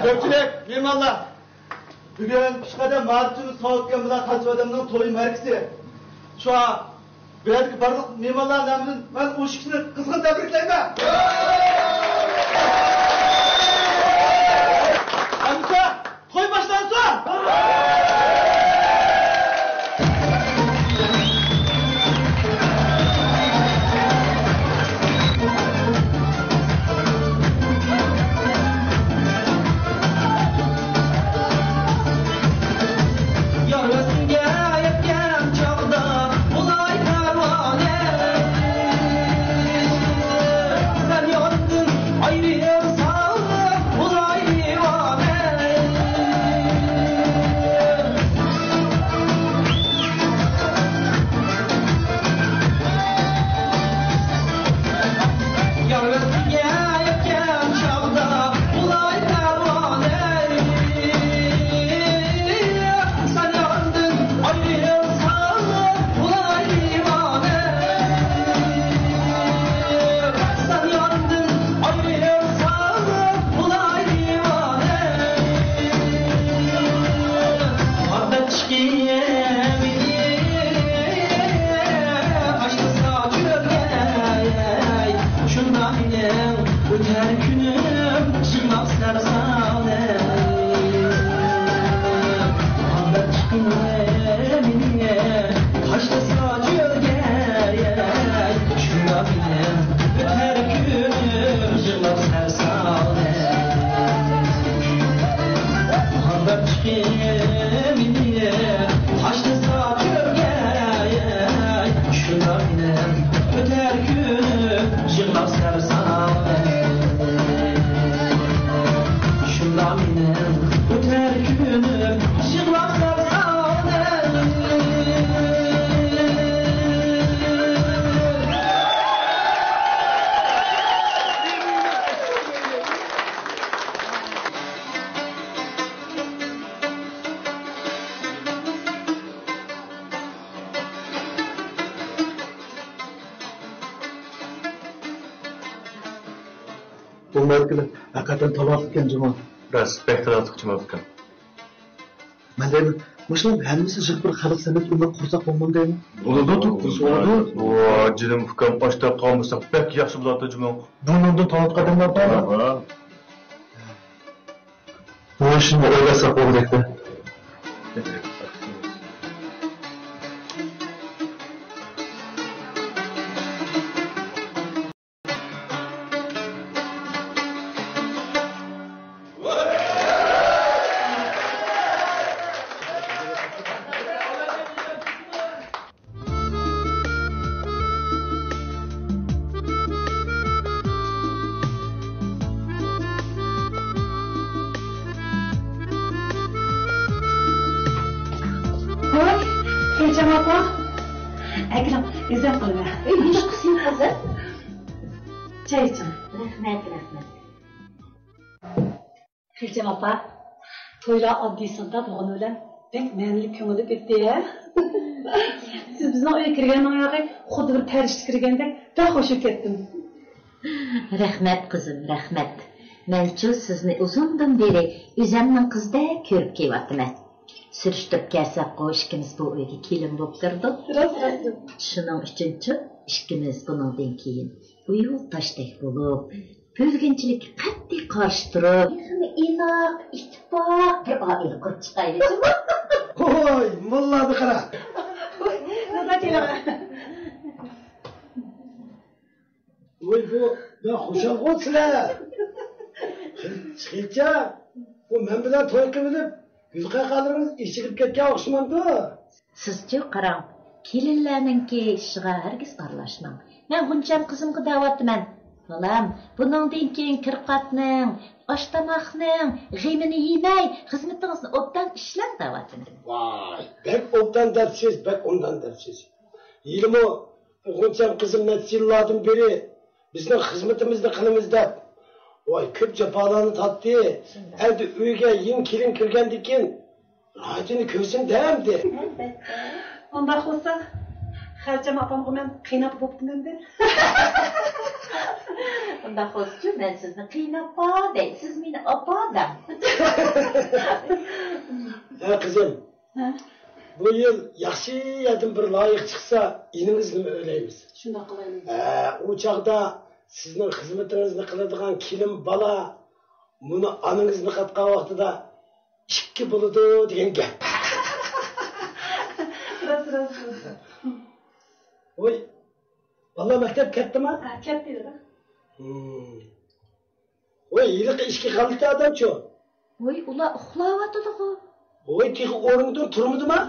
Köpçülük, mimarlar. Bugün Pişka'da Mart'ın soğukken bilen kaç adamın toyu merkezi. Şu an birazcık barlık mimarlar namının ben o şişini kızgın tebrikleyim ben. Amca, toy başlansın. Bunlar hakikaten talatıkken cuma. Biraz behteratık cuma. Ben de Muşlam hemisi jık bir kalık senet ondan kursak olmam değil mi? Olur tutmuş oldu. O cilim fıkam başta kalmışsak pek yaxşı bulatı cuma. Bundan talat kadınlar da var. Bu şimdi oylasak olacak. Gülcem apa, toyla adliyasında doğan ölen pek mənlik köngülüp etdi ya. Siz bizden oya kirgen ayağı, xudu bir terişli kirgende pek hoşu kettim. Rahmet kızım, rahmet. Mençu sizni uzundan beri üzemnin kızda körüp keyvatım. Sürüştürüp gelsek o işkimiz bu uyga kelin bop durdu. Şunun üçüncü işkimiz bunundan keyin bu yol taşdek bulup, bölgünçilikka qat'iy qarshi turib, inoq, ittifoq bir oila qurib chiqaylikmi? Oy, mullani qara. Oy, bu ben xo'shal qo'tsizlar. Chiqincha, bu men bilan to'y qilib, gulqaqalarimiz ishigib ketgan o'xshamamdi. Sizchi qarang, kelinlarninki ishiga hargiz aralashmang. Men buncham qizimga da'vatman. Balam, buningdan keyin kirqatning, oshtamoqning g'imini yemay, xizmatingizni obdan ishlang da'vatman. Vay, bek obdan dersiz, bek ondan dersiz. Yilmi, buncham qizim yillardan beri bizning xizmatimizni qilamiz deb. Voy, ko'p jafolarni tatdi. Endi uyga yeng kelin kirgandan keyin rajini ko'rsin demdi. Undaq bo'lsa, Xalcham opamga men qiynab bo'ptiman de. Undaq bo'lsa, men sizni qiynab qo'yday, siz meni opodam. Ha qizim. Bu yil yaxshi yerdan bir loyiq chiqsa, iningizni o'ylaymiz. Shunday qilaylik. U chaqda sizning xizmatingizni qiladigan kelin bola buni onangizni qatgan vaqtida 2 bo'ladi degan gap. Ras. Oy, bola maktab ketdimi? Ha, ketdi. Oy, yiliq ishga qoldi odamchu. Oy, ular uxlayotdi-ku. Oy, tixi o'rnidan turmadimi?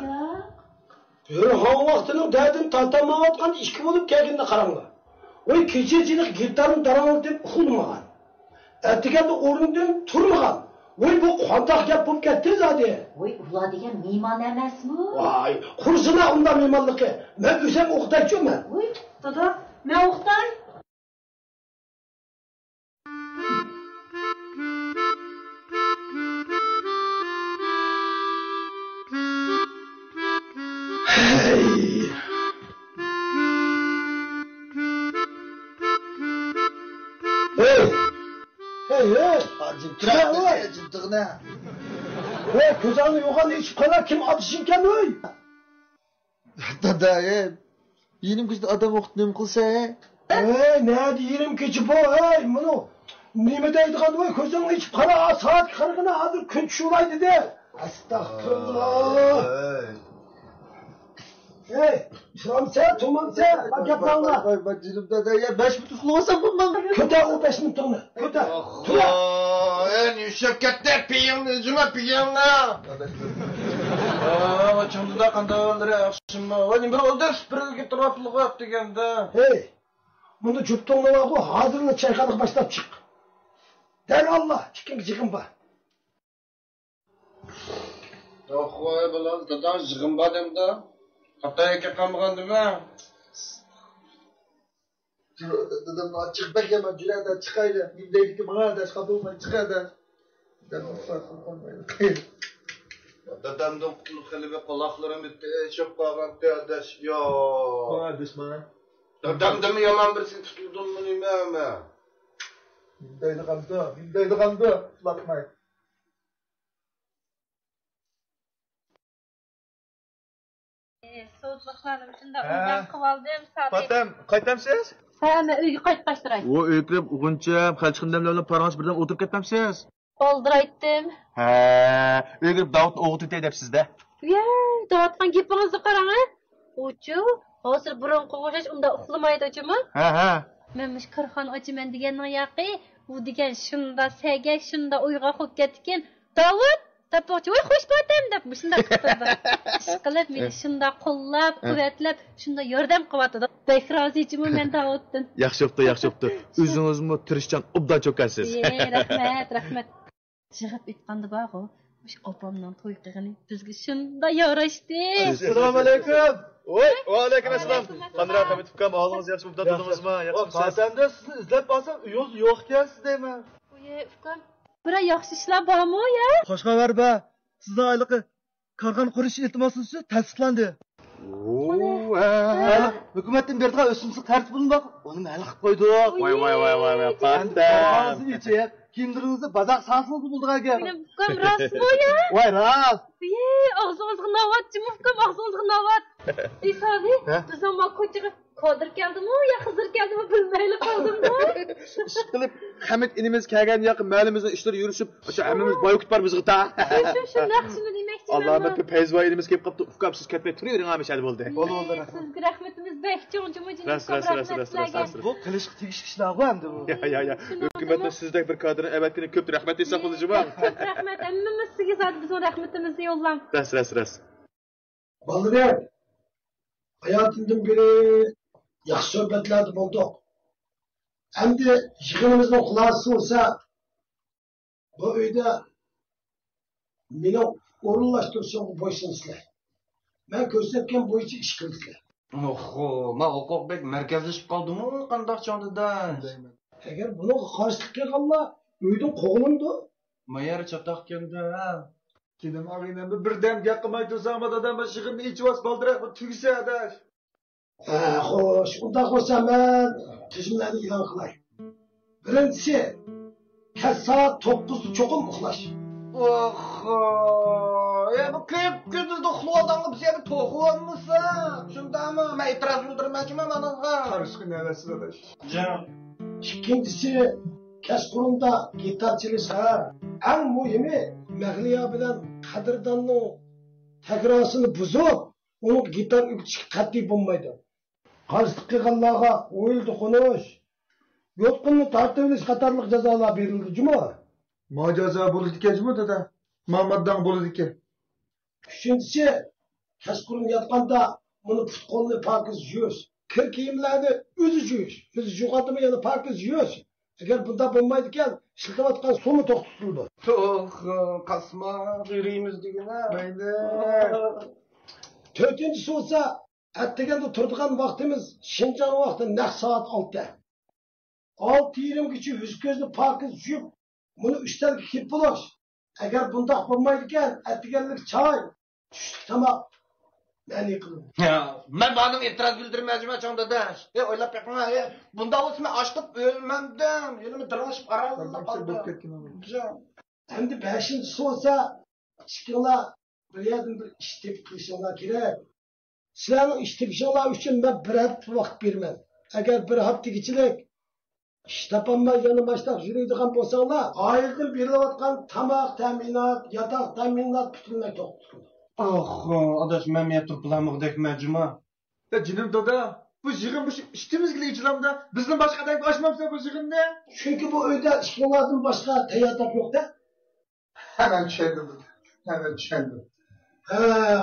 Yo'q. Bir havo vaqtining dadin tantamayotgan ishki bo'lib kelganda qaranglar. Oy, kechirchilik gitarni daromad deb uxlamagan. Ertiganda o'rnidan turmagan. Oy, bu qandoq gap bo'lib ketdi zodi. Oy, ular degan mehmon emasmi? Voy, qursina unda mehmonligi. Men o'zim o'qituvchiman. Oy, Dada, men o'qitay. Hey, Acıptığına. Oy, ko'zani yo'g'on ichib qolar kim otishing ekan oy? Dada, benim kızda adam okuduğum kılsa. Hey, ne diyelim ki bu, hey, bunu nime deydigan oy, ko'zingni ichib qara, soat 40'ına hozir kun tushulay dedi. Astagfirullah. Hey, şuramsa, tumansa, gaplarla. Bak canım dada ya 5 minut uxlamasam bundan. Köter o 5 minutunu, köter. En yüksek ketler piyonlu, cuma piyonlu. Çamda kanda öldüre akşamda. Hani bir oldu süpürge taraflık yaptı kendi. Hey, bunu cüptonla var bu, hazırını çaykalık başlap çık. Der Allah, çıkın bak. Yok vay bilal, dadan zıgın badem da. Hataya kalmagan değil mi? Dedim açık beklemem cüreden çıkaydı. Bildiğin ki bana da kapılmayı çıkardı. Ben ufak olmayı. Dadamdan kul kılıbı kulaklarım bitti. Çok bağlan teadeş ya. Bana düşmanı. Dadamdan yaman birisi tutuldun mu neyim mi? Bildiğin kandı. Bakmayın. Soğutluqlarım şunda uygan qıvaldım saat. Fatem, qaytamsiz? Ha, men uyga qaytib qashtiray. O öykürüp uğunçam, xalçıqındamlarla paranç birden oturup ketmemsiz? Oldiraytdim. Ha, öykürüp Davut'un oğutu deyapsiz-da. Ya, da'vatgan gapingizni qarang. Uchu, hozir burunqi o'xshash unda uxlamaydi-chimi? Ha. Men mush Kirxon ochiman deganning yoqi, u degan shunda sagak, shunda uyga qo'yib ketgan. Davut Tapoqchi, voy xush bo'ldum deb shunda qildi. Ishqilib meni shunda qo'llab, quvvatlab, shunda yordam qilyotdi. Bek rozichimi men Davutdan. Yaxshi bo'pti. O'zingizmi tirishchan obdan cho'kasiz. Rahmat. Jig'ib aytganda bor-ku, o'sha opamning to'y qilgani bizga shunda yarashdi. Assalomu alaykum. Voy, va alaykum assalom. Qanday Hamid ukam, ahvolingiz yaxshi bo'pti dedingizmi? Yaxshimisiz? Fatemde sizni izlab basam, uyingiz yo'q ekan siz deyman. Oy, ukam, bir yaxshi ishlar bormi ya? Xo'sh xabar ba. Sizning oyliqi korxona qurish iltimosingizcha tasdiqlandi. Hukumatdan berdigan o'simlik qarz pulini bak, uni hal qilib qo'ydik. Voy. Fatem. Ichib, kiyimlaringizni bazoq sasıldı bulduğu gel. Benim ukam rostmi ya? Vay rast. Ye, og'zingizga navatchimi ukam, og'zingizga navat. Isavi, biz ama Kodir keldimi ya Hızır keldimi bilmeyli kaldım mı? İş qilib, Hamid inimiz kelgan yoq, malimizning ishlari yurishib, o'sha hammamiz boy o'tib bor bizga ta. Şu naqshini demoqchiman. Allohning payzvoy inimiz kelib qopti, ukam siz ketmay turavering hamisha bo'ldi. Sizga rahmatimiz bek, jonjumuji. Ras. Bu qilishga tegishli ishlar ku endi bu. Ya. Hukumatning sizdek bir kadrni avatgina ko'p rahmat desam bo'lajima. Rahmat, hammamiz sizga zot bizning rahmatimizni yo'llam. Ras. Ballarım, hayatımdan beri yaxshi sohbetlarda bulduk. Hem de yığınımızın kulağısı olsa bu öyde beni orunlaştırışımı boysunuzlar. Ben gösterken bu işi iş kıldılar. Oho, ma hukuk bek merkezleşip kaldı mı kandak çandıda? Eğer bunu karşılık kalma öydün koğulundu. Mayar çatak kendi ha. Kedim ağayla bir dem yakımay tursam adam şıkını iç vas baldırak tügse adaş. Hoş, unda olsa ben tüzümlerini ilan kılayım. Birincisi, her saat 9'da çokum uxlaş. Oho, ya bu köp gündüzde uxlu adamı bize bir toxu olmasa. Şunda mı? Ben itiraz bildirmeyeceğim bana. Karışkı nevesi adaş. Canım. İkincisi, Keskurum'da gitar çalışa. En mühimi, Mehliya bilen Kadirdan'ın tekrarını bozup, onu gitar ükçük katli bulmaydı. Karşılık kılganlarga oyuldu konuş. Yotkunlu tartabiliş katarlık cezalar verildi cuma. Macaza buludu ki cuma da Muhammed'dan buludu ki. Üçüncüsü, Keskurum yatkanda bunu futkolunu pakiz yiyoruz. Kır giyimlerini üzücüyüz. Üzücü adımı yanı pakiz yiyoruz. Eğer bunda bulmaydıkken şıltıvatkan su mu tok tutuldu? Toxu, kasma, yüreğimiz digine. Dördüncüsü olsa, ettigende turduğan vaktimiz Şincan vakti ne saat 6'da. 6:20 geçi yüz gözlü pakiz yiyip bunu üstten kip bulaş. Eğer bunda bulmaydıkken ettigenlik çay, düştük tamam. Ben yıkıldım. Ya, ben bana itiraz bildirmeyeceğim çanda da. Öyle pekme, bunda olsun ben açlık ölmemdim. Elimi tıraşıp aramda kaldı. Hem de beşincisi olsa, çıkınlar bir yerden bir iştep kılışınlar gerek. Sizlerin iştepişinler için ben bir hafta vakit vermem. Eğer bir hafta geçilik, iş tapanmaz yanı başlak yürüydüğün bolsanlar, ayıldım verilatkan tamak teminat, yatak teminat bütünle toktur. Oh, adaş memnuniyet turpulamık dekmecima. Ya canım dada, bu yığın bu iştimiz gibi içilamda. Bizden başka da açmamsa bu yığın ne? Çünkü bu öyde işkilardan başka teyatak yok da. Hemen çendim.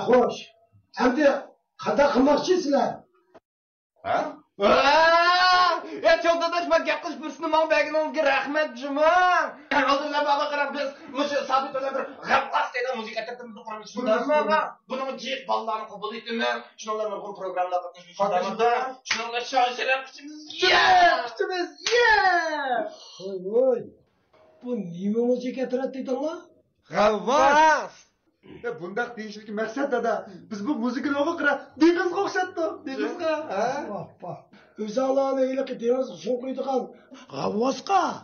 Hoş. Hem de kada kılmakçısınlar. Ha? Ya çok dadaş ben yakış birisini man begin oldu rahmet cuma. Aldırlar baba kırar biz mışı sabit öyle bir gaplas dedi müzik ettirdim konuşmuşlar. Bunun cihaz ballarını kabul ettim ben. Şunlar merhum programlar katılmışlar. Şunlar şaşırıp kıçımız Oy. Bu nime müzik etirat dedin la? Gavvas. Ya bundak değişik maksat dada. Biz bu müzikini oku kıra deniz kokşattı. Denizga. Bak. Öz Allah'ın eylik deniz kuşun koyduğun Gavvaska.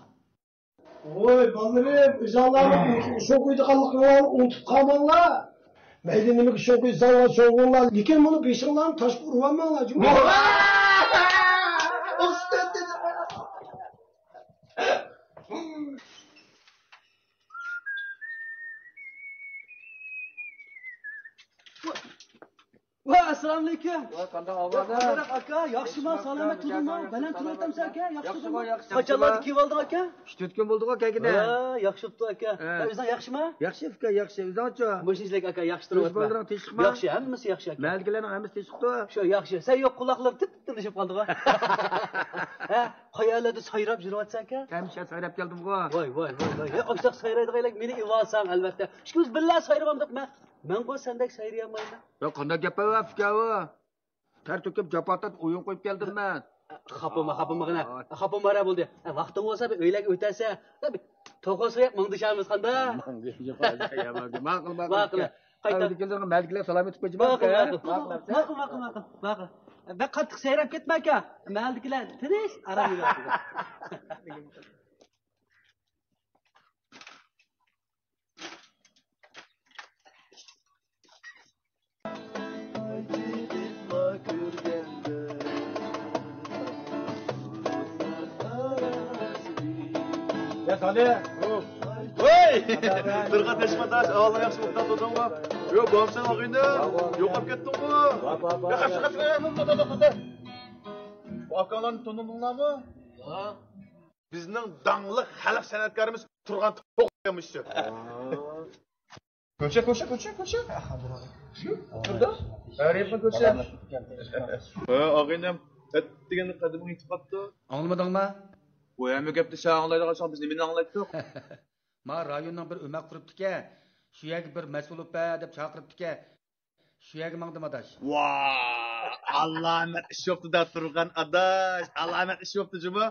Oy ballarım, öz Allah'ın kuşun koyduğunlarını unutup kalmanlar. Meydanımı kuşun koyduğunlar çoğunlar. Lekin bunu beşinlerini taş vurmanlar. Usta dedi. Assalomu alaykum. Qanday aka, yaxshimi? Salomat turibmi? Baland turibmisan aka? Yaxshimi? Qachonlar kelib olding aka? 3 kun bo'ldi aka gina. Yaxshi bo'pti aka. O'zing yaxshimi? Yaxshi uka, yaxshi. O'zingchi? Bo'shingizlik aka, yaxshi turibdi. Bo'ldiring teshikmi? Yaxshi, hammasi yaxshi aka. Malikalarning hammasi teshikdi. Shu yaxshi. Sen yo'q quloqlar tinishib qoldi va. Ha, qoyalarda sayrab yuryapsan aka? Hamisha sayrab keldim ku. Voy. Oqsoq sayraydiganlar meni ivolsan albatta. Ikimiz birga sayragandik men qo'y sendek sayrayolmayman. Yo, qanday gap bu fikavi? Ter to'kib japotat o'yin qo'yib keldim men. Xapama mara bo'ldi. Vaqting bo'lsa bir o'ylarga o'tasa, to'g'risi mingdishamiz qanda. Ma'qul. Qayta keldim malikalar salom etib qo'yjima. Ma'qul. Ben qattiq sayrab ketma aka. Malikalar tinish, aram yuradi. Sali. Voy! Turg'at Tashqadash, ahvolni yaxshi o'qdan to'dingmi? Yo, borsan og'ingni. Yo'qolib ketdingmi? Yo, qapshi. Bu akalarni tanidinglarmi? Ha? Bizning dangli xalq san'atkorimiz Turg'at To'qaymiz. Ko'cha. Turda? Arifni ko'cha. Og'ingim deganni qadimga yetib qopti. Anlamadingmi? Bu ham gapni sen anglaydigan biz nimani anglaydik? Ma rayonning bir o'mak turibdi-ki, shu yerga bir mas'ul o'pa deb chaqiribdi-ki, shu yerga mangdim adash. Voy! Alamet ish yopdi da turgan adash. Alamet ish yopdi juma.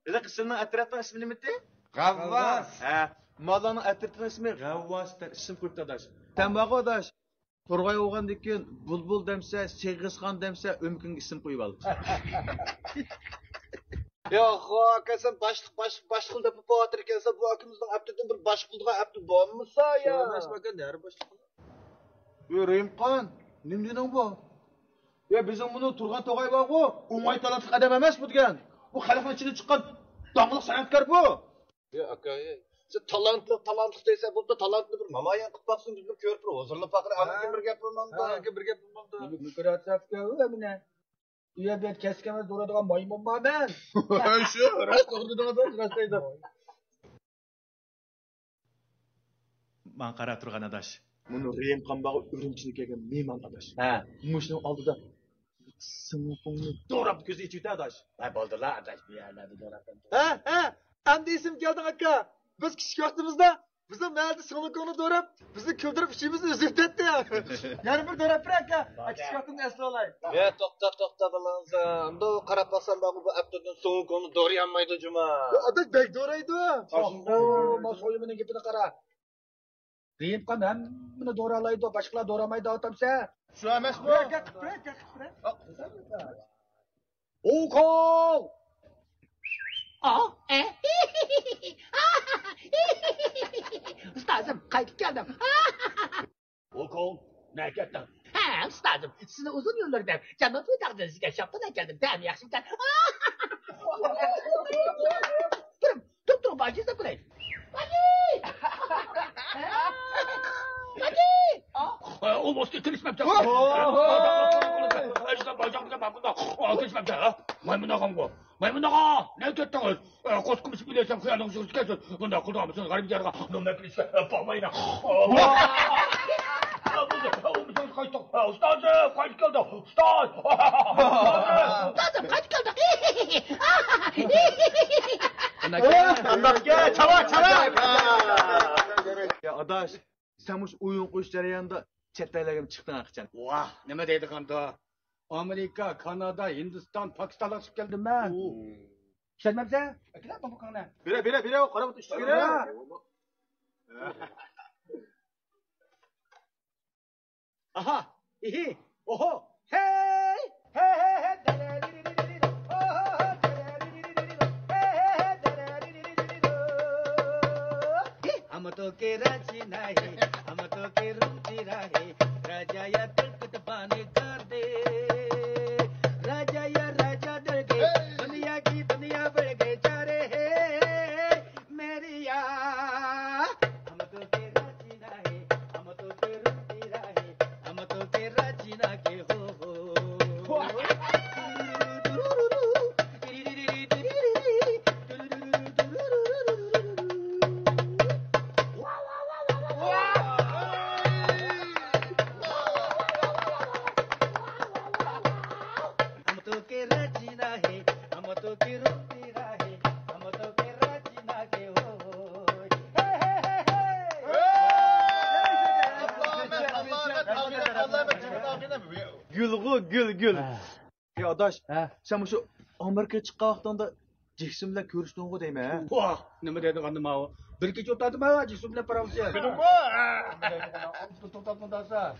Eda qizning atrafdan ismi nimati? G'avvas. Ha, malning atrafdan ismi G'avvas deb ism qo'yibdi adash. Tambağı adash. Turg'ay o'g'andan keyin bulbul demsa, Seg'izxon demsa, o'mkin ism qo'yib oldi. Ya hakikaten başlık da bu bahatır ekansan bu akımızdan abdüden bir başlıklığa abdü bağımlısa ya. Şöyle bakın der başlık. Reyimqon, nim deding bu? Ya bizim bunu Turg'at To'qay bor ku, o'ng'ay talantli adam emas bu degan. Bu xalqning ichidan chiqqan dongli san'atkor bu. Ya aka, sen talantlı deysen bu da talantlı bir mamayan qilib baqsin biz bir ko'rib bir huzurli faqir anaga bir gap bo'lmanda. Mikrotsafga o'mine. Bu yerda keskamaz duradigan maymunman men. Shu, rost to'g'ri dedingiz, rost deydi. Men qarab turgan adash. Buni Reyimqon bog'i Urumchiga kelgan mehmon adash. Ha, mushning oldida sinfimni do'rab ko'zi ichida adash. Ha bo'ldilar adash bu yerlarda do'rab. Ha, endi esim kelding aka. Biz kichik vaqtimizda bizni mayli so'likoni do'rab, bizni kuldirib ishimizni uzirtdi ya. Yana bir do'rab bir aka. Kichik vaqtimni esla olay. Ya to'xta bilamiz. Unda qarab baksam bu abdudun so'likoni do'rayanmaydi juma. Adash bek do'raydi. Ma so'yimining gapini qara. Reyimqon hammani do'ralaydi, boshqalar do'ramaydi otamsa. Shu emas bu. Okol! Ustazım qaytib keldim. Okol, ne ketdin? Ha, ustazım, sizni uzun yillardan janob taqdiringizga shaptadan keldim. Dam yaxshikan. Turup bajizda qo'yay. O boşta kirişmepti. İşte bacakta bak bunda. Kirişmepti ha. Maymun ağam bu. Maymun ağa. Ne ettiniz? Koskumuş biliyorsan kıyalığınızı kesin. Bunda kulağımızın garip yarıga. Nömek kirişme. Bağmayın ha. Ustazım kaç geldi. Ustazım kaç geldi. Gel, çala. Ya adaş, sen bu oyun qo'yish jarayonida chetdaylagim chiqding aqchan. Vah, nima deydi qanda? Amerika, Kanada, Hindiston, Pokistonga chiqib keldim men. Ishonmabsan? Akla bu qana. Bera, qarab o'tish kerak. Aha, ihi, oho, hey. हम तो के राजी नहीं, हम तो के रुचि रहे, राजा या तलकट पानी कर दे, राजा या राजा डर गए, दुनिया की दुनिया बढ़ गए चारे है, मेरी या हम तो के राजी नहीं, हम तो के रुचि रहे, हम तो के राजी ना के हो Gül. Ya adaş, sen şu Amerika'ya çıkkan vaxtında Jackson bilan ko'rishding-ku deyman, ha? Vah, nima deydi qandim ha? Bir kecha o'tadimi ha, Jackson bilan paramsiya. Bilingmi? To'xtatmasa.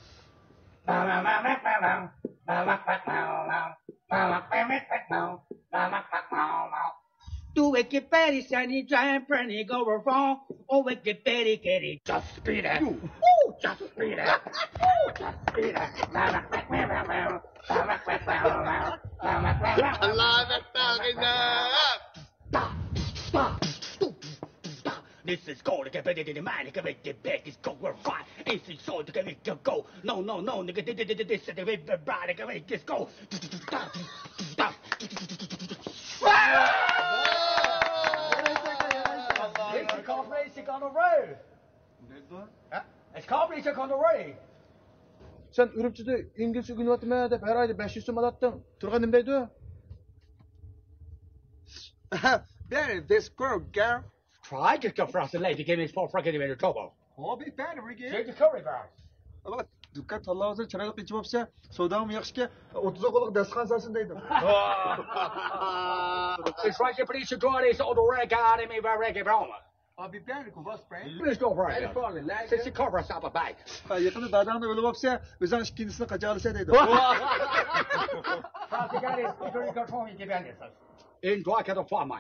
Tu é que pere, sani, giant, penny, go wrong. Oh, é que pere, quere, just speed it. Just speed it. Just speed it. Allah bekler gina. This is gold, nigga, better than the man, nigga, make the back is go, we're fine. This is so, nigga, make you go. No, nigga, this is the way, nigga, make this go. It's called racing on the road. It's called racing on the road. Sen Ürümçide İngilizce gün ötme dep her ayda 500 so'm alattın. Turgan nima deydi? Barry, this girl. Try to go for us and lady give me for fucking in trouble. Oh, be Barry, again. Take the curry bar. Ama dükkan tallavuzda chiroyli qilib bo'lsa, savdom yaxshiki 30 qo'liq dasturxon solsin deydi. It's right to police draw this on the record and me by reggae Roma. Abi Barry, ku boss friend. Let's go for it. Since you cover us up a bag. Yaqinda dadamni o'lib bo'lsa, o'zing ikkinchisini qacha olsa deydi. In dry kind of farm.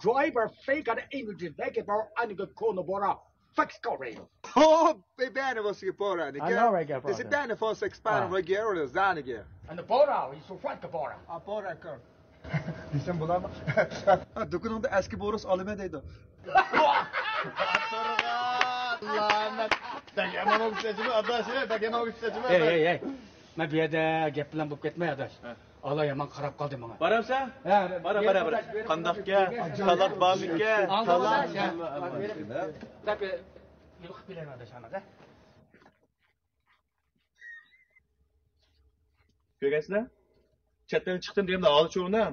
Driver fake and image vegetable and the corner bora. Fix go rail. Oh, be Barry was hier bora. I know reggae bora. Dis is Barry for expand reggae or zanige. And the bora is so front the bora. A bora kör. Desem bulamı? Dükkanında eski borusu alıma deydi. Lanet. Dageman o güçlücü adaşı, dageman o güçlücü. Hey. Ben bir yerde gap bilan bo'lib ketmay adaş. Allah yaman qarab qoldi menga. Baramsan? Bara. Qandaqqa, talab borlikka, talab. Dab yo'q bilan adaş anaqa. Ko'rasizlar? Chatdan chiqdim deganda oldi cho'vni.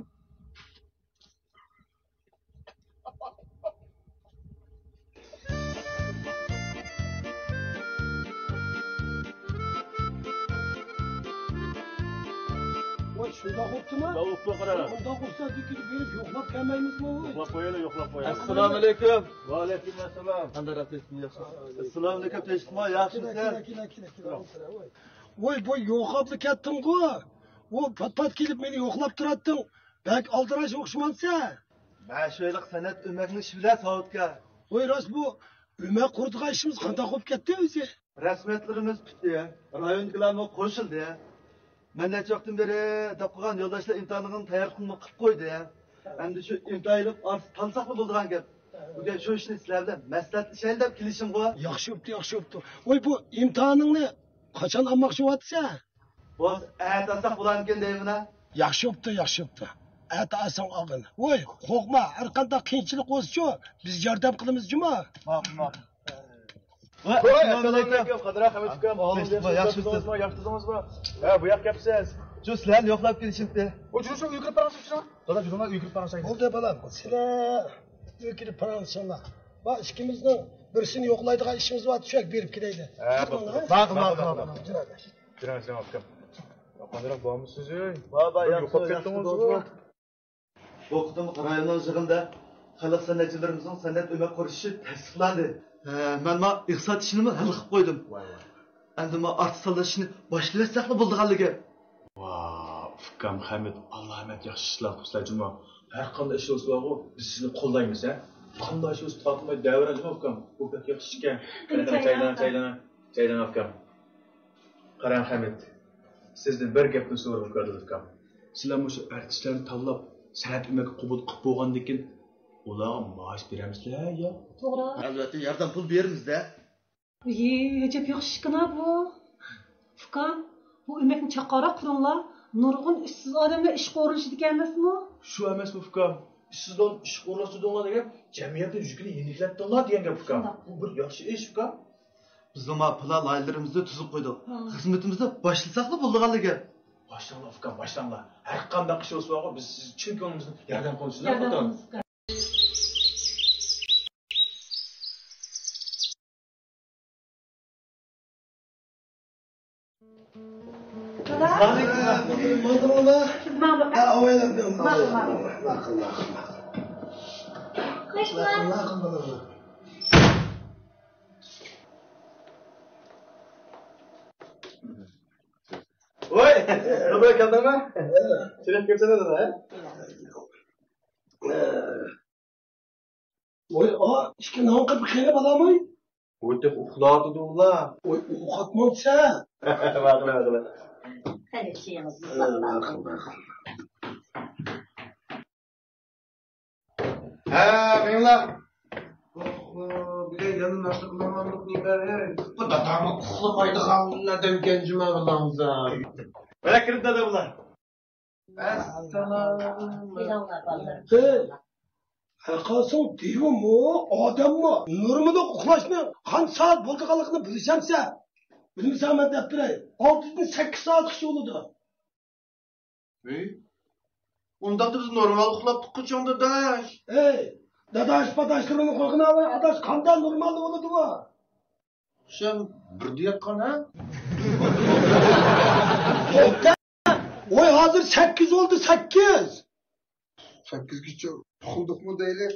Şurada koptu mu? Davuklu qara. Burada kopsa dikilip verip yoklap gelmeyimiz mi? Yo'qlab qo'yaylik. Assalomu alaykum. Va alaykum assalom. Qanday yaxshisiz? Assalomu alaykum Teshma, yaxshimisiz? Voy bu yo'qlab ketdim ku. O pat kelip beni yoklap turattın. Bek aldıraş okşumansa. Ben şöyle sanat ömekli iş bilen Savutga. Voy rast bu ömek kurduğu işimiz qanday kopup ketdi o'zi. Rasmiyetlerimiz bitti ya. Rayondagilarni qo'shildi ya. Ben necha vaqtdan beri deb qo'ygan yo'ldoshlar imtihonini tayyorligini qilib qo'ydi ya. Endi shu imtihonlik tansoqli bo'lgan gap. Bugun shu ishni sizlar bilan maslahatlashaylik deb kelishim bu. Yaxshi bo'pti. Voy bu imtihoningni qachon olmoqchi bo'lyapsan? Bo'z, atasak bo'larkan deyman. Yaxshi bo'pti. Ata asan og'in. Voy, qo'rqma, har qanday qiyinchilik bo'lsa-chu, biz yordam qilamiz juma. Ma'qul. Assalomu alaykum. Qadra Hamid ukam, yaxshimisiz? Yaxshimisizmi? Ha, bu yoqqa kelibsiz. Shu sizlarni yo'qlab kelishibdi. O jursa uy kirib qarasizmi? Dada, jurma uy kirib qarasaysiz. Bo'ldi balam. Sizlar uy kirib qarasizlar. Va ikkimizning birisini yo'qlaydigan ishimiz bor, tushak berib kelaydi. Ma'qul. Jurma ukam. Qanday bo'lmisiz? Baba, yo'qolib ketdingizmi? O'qidim rayonning yig'inida xalq san'atchilarimizning san'at o'mak qurishi tasdiqlandi. Men iqtisod ishini hal qilib qo'ydim. Endi men artistlar ishini boshlashsaqli bo'lganligi. Vau, ukam Hamid, Alloh rahmat yaxshi ishlar qilibsizlar juma. Har qanday ish bo'lsa, biz sizni qo'llaymiz, ha? Qanday ish bo'lsa, tortmay davran juma ukam. Bu pek yaxshi ekan. Chaylana ukam. Qarang Hamid. Sizdan bir gapni so'rab o'tdim ukam. Sizlar shu artistlarni tanlab san'at o'maki qabul qilib bo'lgandan keyin ularga maosh beramizlar yo? To'g'ri. Albatta, yordam pul beramiz-da. Acaba yaxshigina bu. Fukam, bu o'makni chaqara quringlar. Nurg'un ishsiz odamlar ish qo'rilishdi ekanmasmi? Shu emasmi ukam? Ishsizlar ish qo'rilishdilar degan jamiyatda yukini yengillatdilar degan gap ukam. Bu bir yaxshi ish ukam. Bizning plan loyihalarimizni tuzib qo'ydik. Xizmatimizni boshlasak-la bo'lganligi. Boshlanlar ukam, boshlanlar. Har qanday ish bo'lsa, biz siz chin ko'nglimizdan yordam qilishimiz. Oy, buraya geldin mi? Şeref görsene de ha? Oy, ishga non qilib kelib olamay? O'tda uxladi ular. Oy, uxlatmoqcha. Ma'qul. Hadi şeyimiz. Ha, menlar. Senin nasıl kullanmalık ne var? Bu da tamam uxlamaydigan adam gencime bulanza. Bırak kirib dada bular. Assalamu Hey, Haqqasın deymi mu, adam mı? Nurmunu uxlashni qancha soat bo'lganligini bilshamsa, bilmasam men deb turay. 6-8 saat yo'lida. Unda biz normal uxlaptık qachonda dash. Hey, dadash padashlarni qo'yg'ina va adash qanday normal bo'ladi bu? Sen bir deyotgan ha? Oy hozir 8 oldu 8. 8gacha uxladikmi deylik.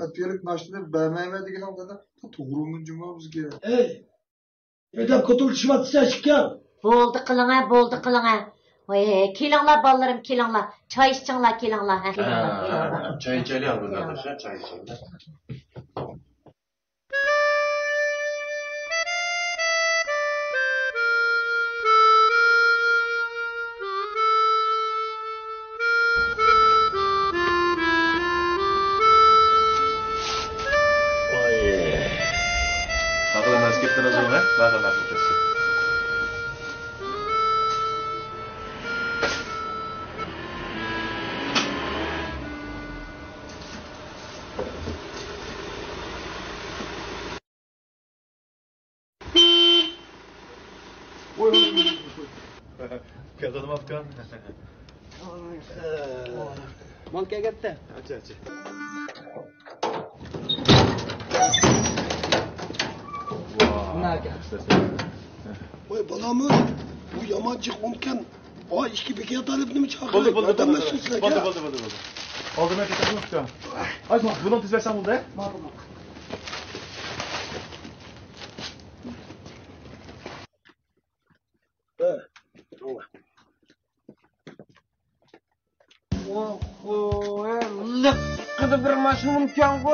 Atyalik mashina bermayman degan odamda to'g'rimi juma bizga. Hey, edab ko'tarishyapti ekan. Bo'ldi qilinglar. Voy, kelinglar bolalarım, kelinglar. Choy ichinglar, kelinglar. Çay içelim bunda da çay içelim. Bakalım nasıl gittiniz onu, bakalım nasıl gittiniz. Geldim Afgan. Mal kelganda. Acha. Oy balamız, bu yamancık onken, o iki bir kere talep mi çağırıyor? Buldu. Buldu. Aldım ben getirdim Afgan. Hadi bak, bunu tüz versen buldu he? Lıkkıdı bir maşın mümkün bu.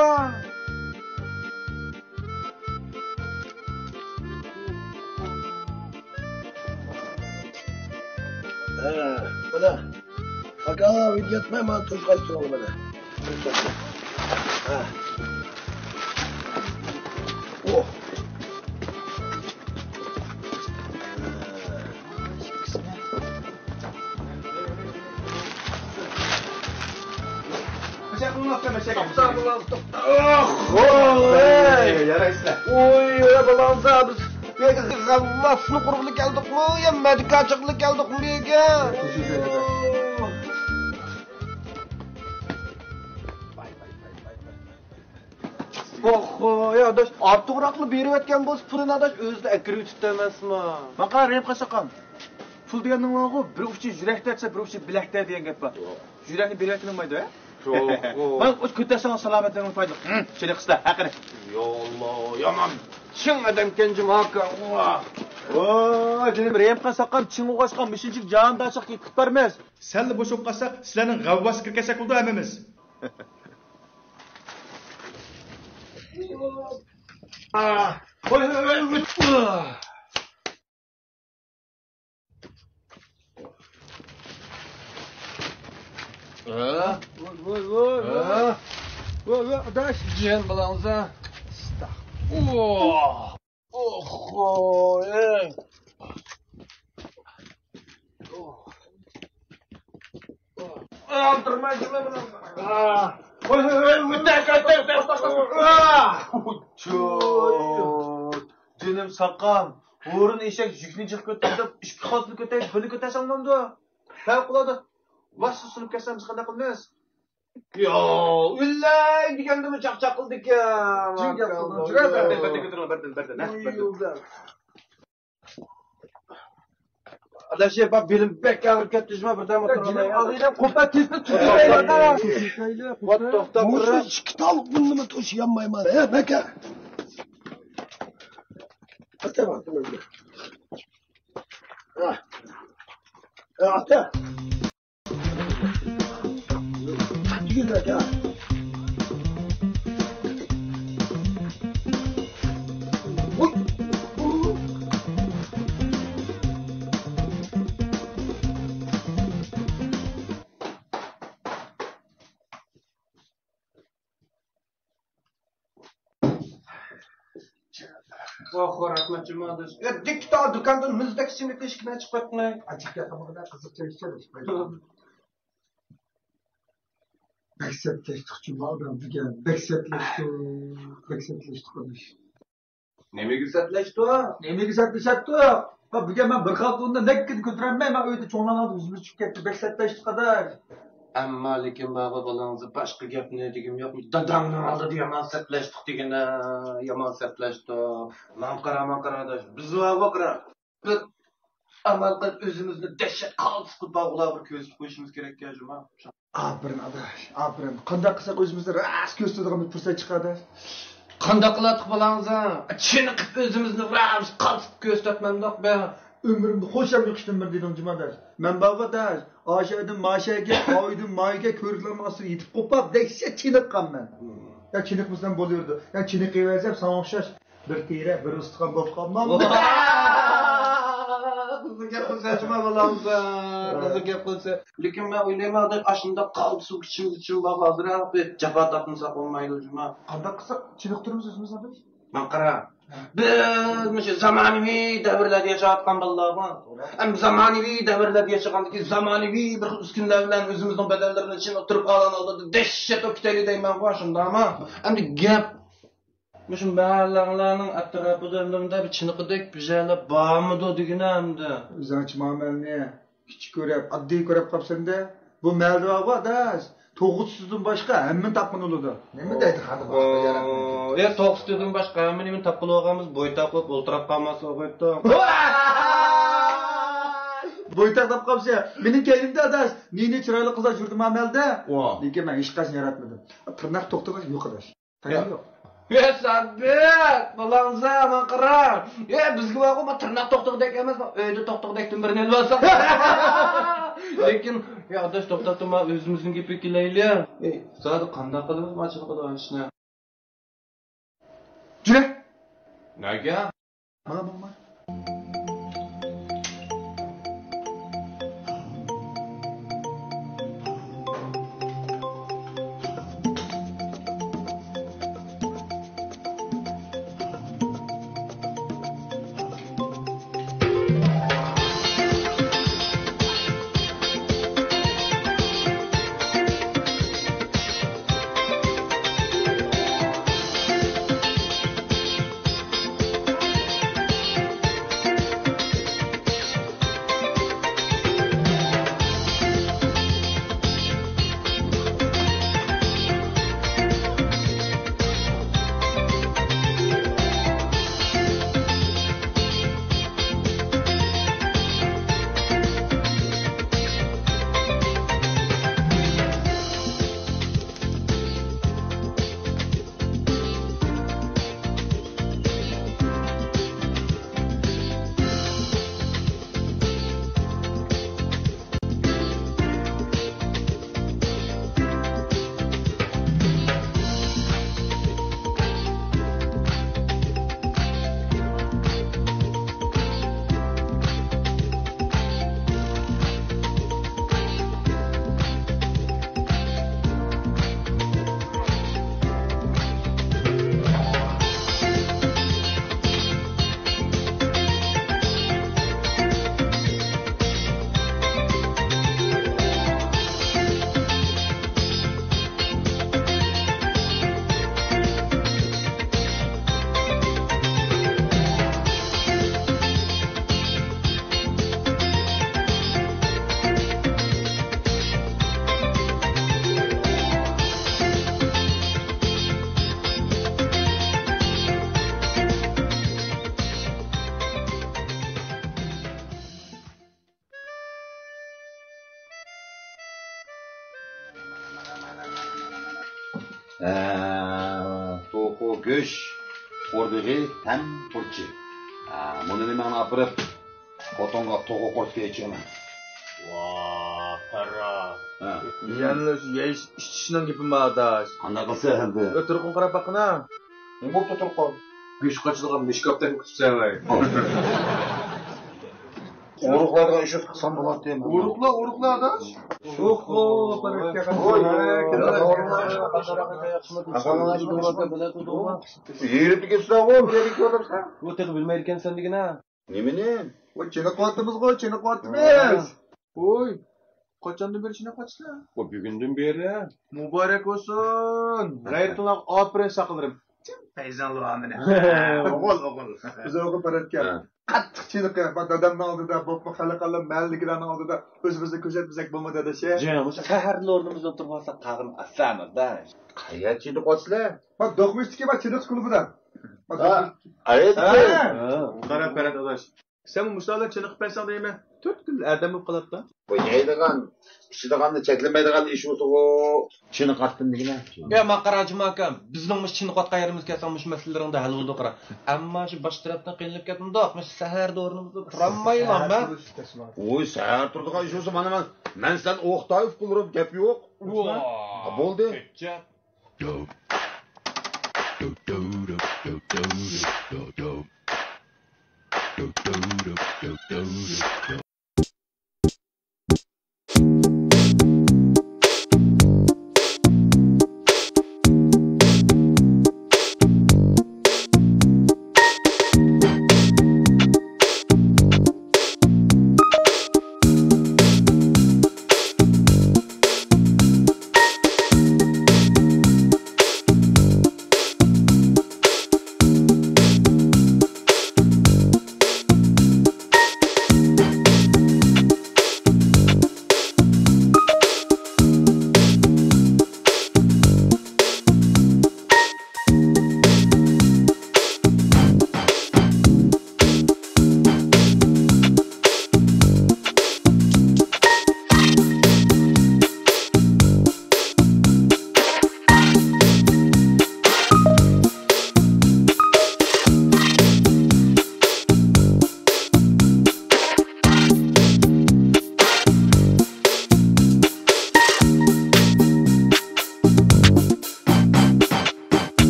Bana. Aga yetmem ben tuş kaçtın oğlum bana. Ha. Oh. Meşek bunu Afgan meşek. Yaraysa. Oy balansa biz Allah'ını kurulu geldik mi? Yemedik açıklık geldik mi diye. Oh ya adaş artıqraqlı berip etken boz pulun adaş özü de ekiri tuttu emasmi? Baqa rep qasaqam. Pul deganning o'g'li bir uchi yurakda etsa, bir uchi bilakda degan gap bor. Yurakni berayotganmaydi, ha? Ben o kötüsen selametlerini faydalı. Şöyle kısa, hakikaten. Ya Allah, yaman. Çin adam kencim hakka. Oo, canım reyim kasakam, çin uğaşkam, mişinçik canında açık gitip vermez. Senle boşup kalsak, sizlerin gavbası kirkesek oldu hemimiz. Vay, adaş. Cihan balanza. Oh, durma cime balanza. Canım sakam. Uğurun eşek yükünü çık götürdüm. İşki kalsını götürüp, beni götürsem lan da. Ben kuladı. Vasfı sunup kessem biz kadar kılmayız. Ya, illay digende mi çak kıldık ya. Cin yapalım. Çıkar ben götürün, berden. Adaşı bak benim bek hareket düşme birden motoruna ya. Ağıyla kopar kesme tutmayın da. What the fuck? Musa çıktal bunu mu taşıyamayım ha? He beke. Ate bak bunu. Ha. Ate. Yürü beke. Oxo rahmat Jumadosh. Dikta do'kondan muzdek ichimlik eshikdan chiqibmi? Açıkça tamamına kızıkça içelim. Beksetleştik Cuma'dan digen. Beksetleştik konuş. Nima güzelleşti o? Nemi güzelleşti o. Ha bugün ben bir kalktığında ne gidip götüremem. Ben öyle çoğunlandı yüzümüz çıkıp gitti. Beksetleştik kadar. Amma lekin baba balanızı başka gap ne degim yo'qmi? Dadamni oldida yomon saplashdik deganda yomon saplashdi. Man qaradash. Biz vaqra. Bir amal qilib o'zimizni dahshat qaltis qilib bog'lab bir ko'zib qo'yishimiz kerak Juma. Aferin adaş, aferin. Qanday qilsak o'zimizni ras ko'rsatadigan bir fursat chiqadi. Qanday qiladiq balamiz? Chiniqib o'zimizni ras qaltis ko'rsatmandoq be. Ömrümde hoşam yokuştum bir dedim Cumadaş. Ben baba daş. Aşağıdan maşaya, aydan mayga körüklenmesi yetip kopap dehşet çinik kan ben. Ya çinik mısın boluyordu. Ya çinik versem sana okşaş. Bir tire, bir ıstıkan bop kalmam. Kızı gap qilsa Juma balamiz. Kızı gap qilsa. Lekin men o'ylayman, ashunda qalb suv ichimiz uchun baba bir jafo topinsak bo'lmaydi Juma. Qanday qilsak çinik turimiz o'zimiz abi? Man qara. Biz zamonaviy davrlarda yashayotgan bolalarmi? Ham zamonaviy davrlarda yashagandiki zamonaviy bir uskunlar bilan o'zimizning badanlarini ichida o'tirib qolgan oldida dahshat o'kitaylik deyman va shundami? Endi gap Müşün bərlərlərinin ətrafıdırlığında bir çiniqidək güzəllər bağımıdı deginəmdi. Özünç məməlini küçük görəb, addi görəb qapsan da bu məldiva var da toğutsuzdan başqa həmin tapqın oludu. Nəmi deydi xadı başqa yaratmaydı? Toğutsuzdan başqa həmin tapqın olğamız boytaqlıq olturab qalması qoydu. Boytaq tap qapsa, mening keynimdə adaş, neyini çıraylı qızlar jürdüm əməldə. Lekin mən heç qaçını yaratmadım. Tırnaq toxtırıq yox adaş. Tayın yox. Sabit, balanza man qara. Bizga vaqo tırnaq to'xtag'dek emas, uyda to'xtag'dekdan birini olib olsak. Lekin adash to'xtatma o'zimizning gapga kelaylik. Sadi qanday qilamiz machina qilib ishni? Jura. Nega? Mana. Tofu göş, orduğu hem turçu. Bunu hemen apırıp, kotonga toğu kortke içemem. Vaa, para. Yalnız işçinin gibi mi adaş? Anda kılsa hırdı. Ötürkün qarab bakına. Ne bu ötürkün? Göş kaçılgan meşkaptan kütüp sevmeyi. Uruklarga işi kısan bulat diyeyim. Urukla adaş. Oho, Yürüp gitsin oğlum, nereye gidiyorsun sen? bu tek bilmeyirken sen digine. Nemini? Oy, çene kuatımız. Oy, kaçandan beri çene kuatsın? O bugünden beri. Mübarek olsun. Gayretullah aferin sakınırım. Feyzanlı amine. Oğul. Bize oku paratken. Qattiq chiniqqa, bak dadamning oldida, boppa xalaqalla malligilarning oldida o'zimizni ko'rsatmasak bo'lmadi adash. Jan, o'sha shaharning o'rnimizda o'tirib olsa qag'in asanida. Qayerga chiqib qo'ysizlar? Bak do'qmishniki bak chiniq klubidan. Qara parat adash. Sen bu mushtalar chiniqib pensang deyman. 4 kun adam bo'lib qoladi-da. Bu yeydigan, ishdiganni cheklanmaydigan ish bo'lsa u chini qattin degina. Ya maqarajim akam, bizning mush chini qotgan yerimiz kelsanmish masalalaringda hal bo'ldi qara. Ammo shu bosh tarafdan qiynalib ketdim-da, mush saharda o'rnimizda turolmayman men. Oy, sahar turdigan ish bo'lsa mana men sen O'xtoyev qilib gap yo'q. Bo'ldi.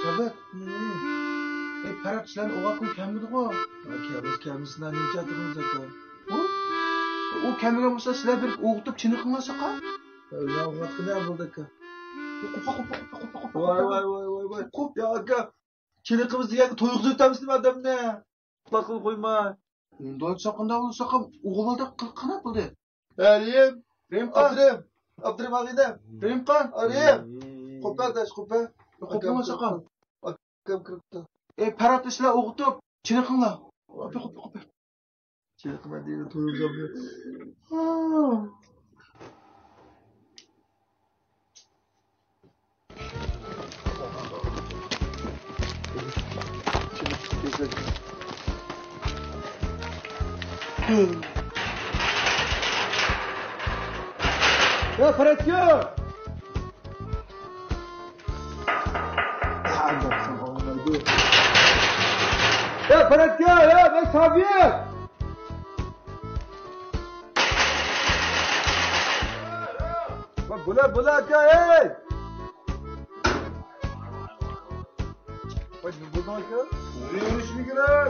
Sabit. Parat sizlarni o'g'il kamidi-ku. Kamisidan necha turimiz aka? U kamiga bo'lsa sizlar bir o'g'itib chiniqmasaqa? Ya o'g'itqida bo'ldi aka. Voy. Qo'p ya aka. Chiniqimiz degan to'yquz o'tamiz nima odamni? Xudo qilib qo'yma. Unda soqinda bo'lsa ham o'g'ilda qanaq bo'ldi? Rimqon. Abdurim ag'idam. Rimqon. Qo'padash qo'pa. Qo'pmasa qol. Akam kiribdi. Parat ishlar o'g'itib, chiniqinglar. Qo'pa. Chiniqma deydi to'yimga. Ya Paratga! Ya Paratga, ya ben Sabiye! Bak bula aka, hey! Bak bu da aka. Yürüyüş mü girer?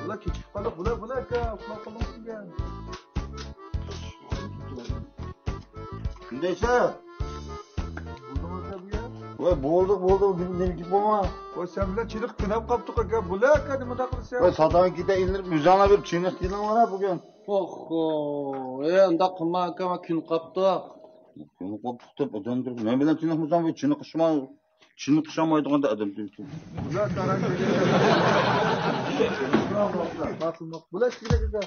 Bula küçük balık, bula aka. Bula balık gel. Neyse. Voy bo'ldi, demek bo'lma. Voy sen bilan chiniq tunab qolibdik aka. Bula aka nima qilsa? Voy satan keta indirib muzana bir chiniq kelinglar bugun. Oho, unda qilma aka, kun qopdiq. Kun qopdiq deb odam turib, men bilan chiniq muzan voy chiniq qishmay, chiniq qishamaydigan odam turibdi. Bula taran kelgan. Bula kerak aka.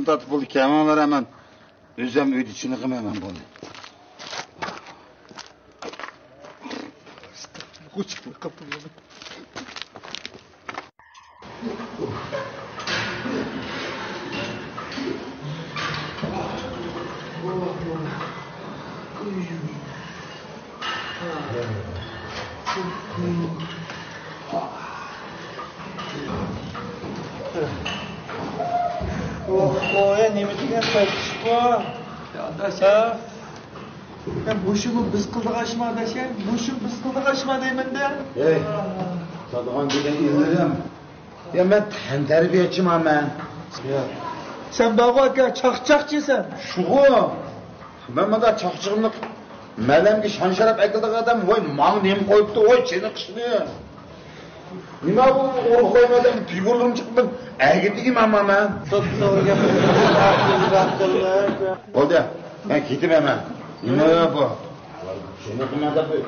tatib bo'ldi, kamonlar hemen. O'zim uyda chiniqim hemen bo'ldi. Qo'chib qoldim. Ya nima degan qaytish bu? Adasha. Ben boşumu biz kıldık aşma adasha. Boşum biz kıldık aşma deyiminde. Hey, Sadıkan degan ellerim. Ya ben tanterbiyetçiyim ben. Ya. Sen bağı aka çakçakçıysan. Şuğu. Ben bana çakçığımlık Мәлемге шаншарап әкілдігі адам, ой, маң нем қойыпты, ой, сені қышыны. Нема бұл орқоймадан фигурлым шықпын, әгетігім ама мән. Болды, мен кетіп әмән. Нема бұл? Сені қымада бұл.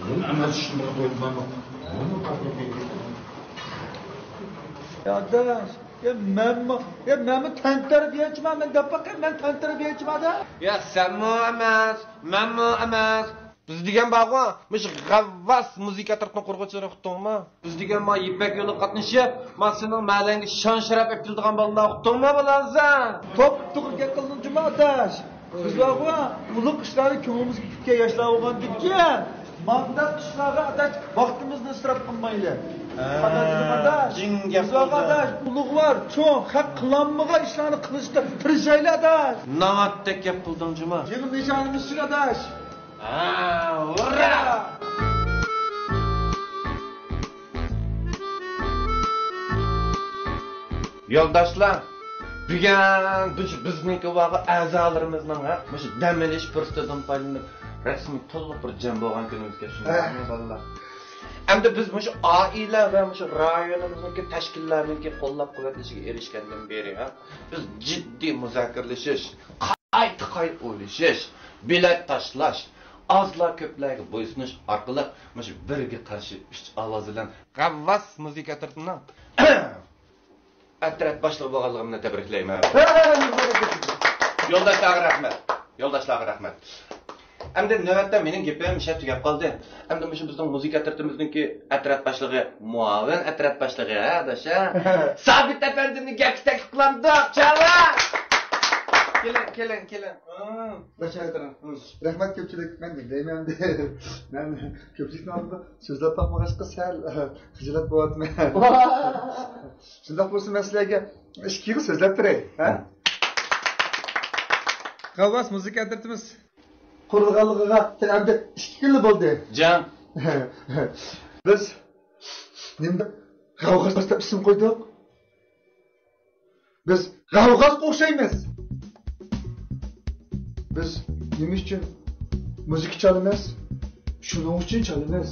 Нема әмәз үшін бұл қойып мән бұл. Adaş, ya ben tanterbiyetçiyim, ben de bakayım ben tanterbiyetçiyim ada. Ya sen mi emas, men mi emas? Biz degan bag'on, mush g'avvas muzika tartini qo'rg'uvchilar uqdingmi? Biz degan ma Ipak yo'li qatnashib, men sening malanga shon sharaf etildigan bolalar uqdingmi bilasan? Top to'g'ri gap qilding juma adaş. Biz bag'on ulug' ishlarni ko'nglimizga tutga yoshlar bo'lgandikan. Manda qishlarga adaş vaqtimizni isrof qilmaylik. Adaş, ulug' var, cho'ng, haq qilinmagan ishlarni qilishda tirishayli adaş. Namatdek gap qilding juma. Yig'im nishonimiz shu adaş. Ura! Yo'ldoshlar, bugun bizniki vaqi a'zolarimizning shu dam olish fursatidan foydalanib rasmiy to'liq bir jam bo'lgan kunimizga shunday bolalar. Endi biz shu oila va shu rayonimizdagi tashkilotlarning qo'llab-quvvatlashiga erishgandan beri biz jiddiy muzokaralashish, qayta o'ylashish, bilat tashlash, azlar ko'plarga bo'ysunish orqali shu birga qarshi uch ovoz bilan g'avvas muzika tartini atrat boshliq bo'lganligimni tabriklayman. Yo'ldoshlarga rahmat. Yo'ldoshlarga rahmat. Endi navbatda mening gapim ishab tugab qoldi. Endi bizning muzika tartibimizningki atrat boshlig'i, muavin atrat boshlig'i, adasha. Sabit apardini gap taklif qilamdi, chala. Kelin. Rahmat ko'pchilik, men deyman de. Men ko'pchilikning oldida so'zlab topmag'achqa sal xijolat bo'lyapman. Shundoq bo'lsa men sizlarga ishqiga so'zlab turay, ha? G'avvas muzika tartibimiz qurilganligiga endi 2 yil bo'ldi. Jan. Biz nima g'avg'as deb ism qo'ydik? Biz g'avg'as o'xshaymiz. Biz nima uchun muzika chalamiz? Shuning uchun chalamiz.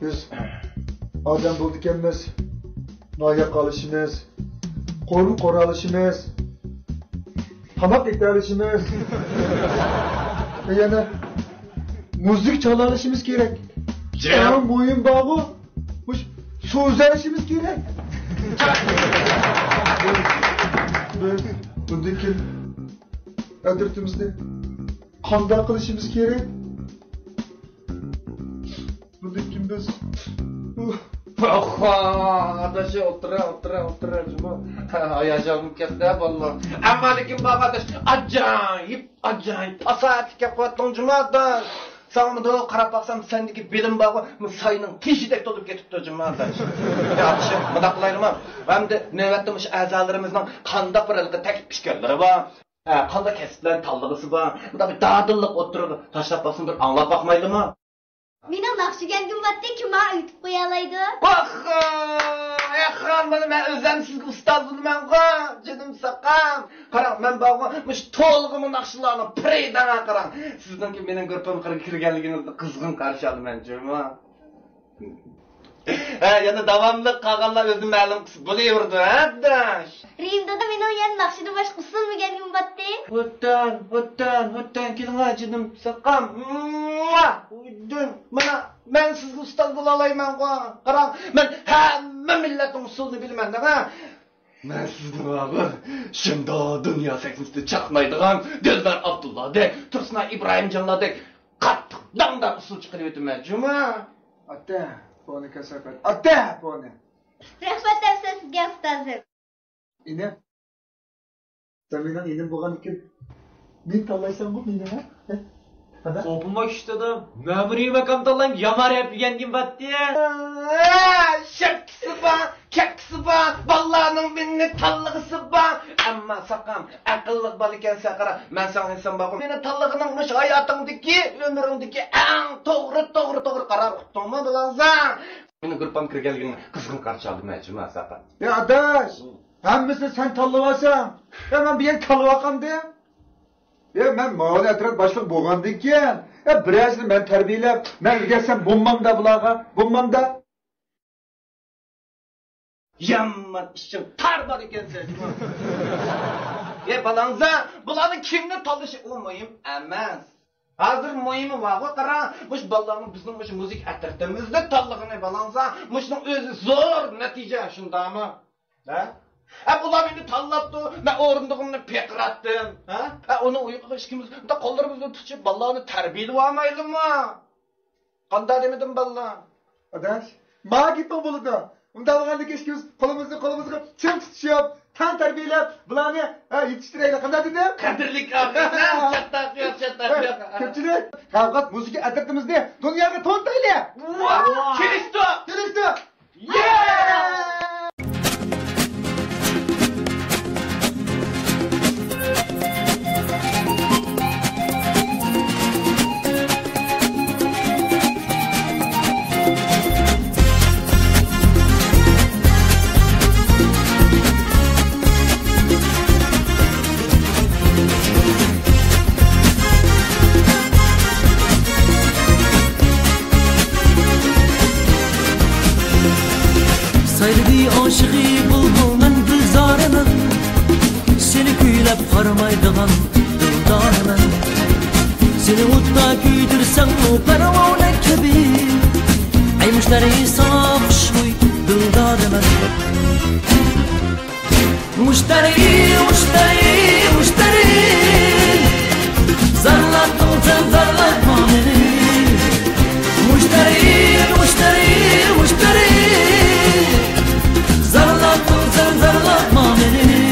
Biz odam bo'ldik-miz, noya qolishimiz, qo'run qoralishimiz, hamak etalishimiz, yana müzik çalalışımız gerek. Cem boyun bağı, so'zlanishimiz gerek. Biz bundaki adirtimizni qanday qilishimiz gerek. Bundaki biz Adaşı otura cuma. Ayacağım ketdi vallahi. Amma lekin baba adaş acayip asatik yapatdın cuma adaş. Sana da qarab baxsam sendeki bilim bağı sayının tişidek tolup ketipdi cuma adaş. Yaxşı, bunda qilayman. Hamda navbatda mush a'zolarimizning qanday bir taklif pishganlari bor. Qanday kasblar tanlığısı bor. Bunda bir dadillik o'tirib tashlab baxsam bir anglab baxmaydimi? Mening Naqshbandga batda kim aytib qo'ya oladi? Yaxan men o'zim sizga ustoz bo'lman-ku, jinim saqam. Qarang, men bog'i mush to'lg'imi naqshlarni preydana qarang. Sizningki mening grupam kirganligingizni qizg'in qarshi olaman, juma. Yana davomli qolganlar o'zi ma'lum qilib bo'laverdi, adash. Rimda mening yana naqshida boshqa usulmaganligim batda. O'tdan keling jinim saqam. Uydun, men sizga ustoz bo'la olmayman-ku. Qarang, men hamma millatning usulini bilmayman, ha. Ben sizin ağır, şimdi dünya seksinde çakmaydıgan Dildar Abdulladek, Tursuna İbrahimcanladek kattık dağda usul çıkıyor ötüme cuma. Ata, bunu kasafet. Ata, bunu. Rahmet efsiz gastazım. İne. Sen benim inim boğan ikin. Ben tallaysan bu mine ha? Kopulmak istedim. Memuri makam tallayım yamar hep yendim battı ya. Şapkısı var, kakkısı var, vallahanın beni tallıqısı var. Ama sakam, akıllık balıken sakara. Ben sana insan bakım. Beni tallığınınmış hayatımdaki, ömrümdeki en doğru karar tuttuğumu bilansan. Beni grupam kirgelgin kızgın karşı aldım mecuma sakam. Ya adaş, hemmisini sen tallıvasan. Ya ben bir yer tallıvakam diyeyim. Ya ben mağalı etraf başlık boğandıyken. Ya birazını ben terbiyelep, ben gelsem bulmam da bulağa, bulmam da. Yammat işim tar var ekensen. Ya balanza, bulanın kimle talışı olmayayım emez. Hazır moyimi var, qara, muş ballarning bizning muş müzik atrafimizda tallığını balanza, muşning o'zi zo'r natija shundami? Ha? Bular beni tallaptı, ben o'rindig'imni peqiratdim, ha? Onu uyquga ishkimiz, da qo'llarimizni tutib ballarni tarbiyalab olmaydimi? Qanday demedim ballar? Adaş, mağa gitme buludu. Unda bağırdık eşkimiz kolumuzu çım tutuşup, tan terbiyelep, bulanı yetiştireyle kadar dedim. Kadirlik abi, çatak yok. Köpçülük, kavgat, müzik atıktığımızda dünyaya tontayla. Kilisto. Yeah! Sayıldı aşığı bulduğunun gülzarını, seni küylep harmaydıgan dıldarını. Seni utta küydürsem o pervane gibi, aymuşları saf şuy dıldarını. Muştari, zarlattın sen zarlatma beni. Muştari, zarlattın sen zarlatma beni.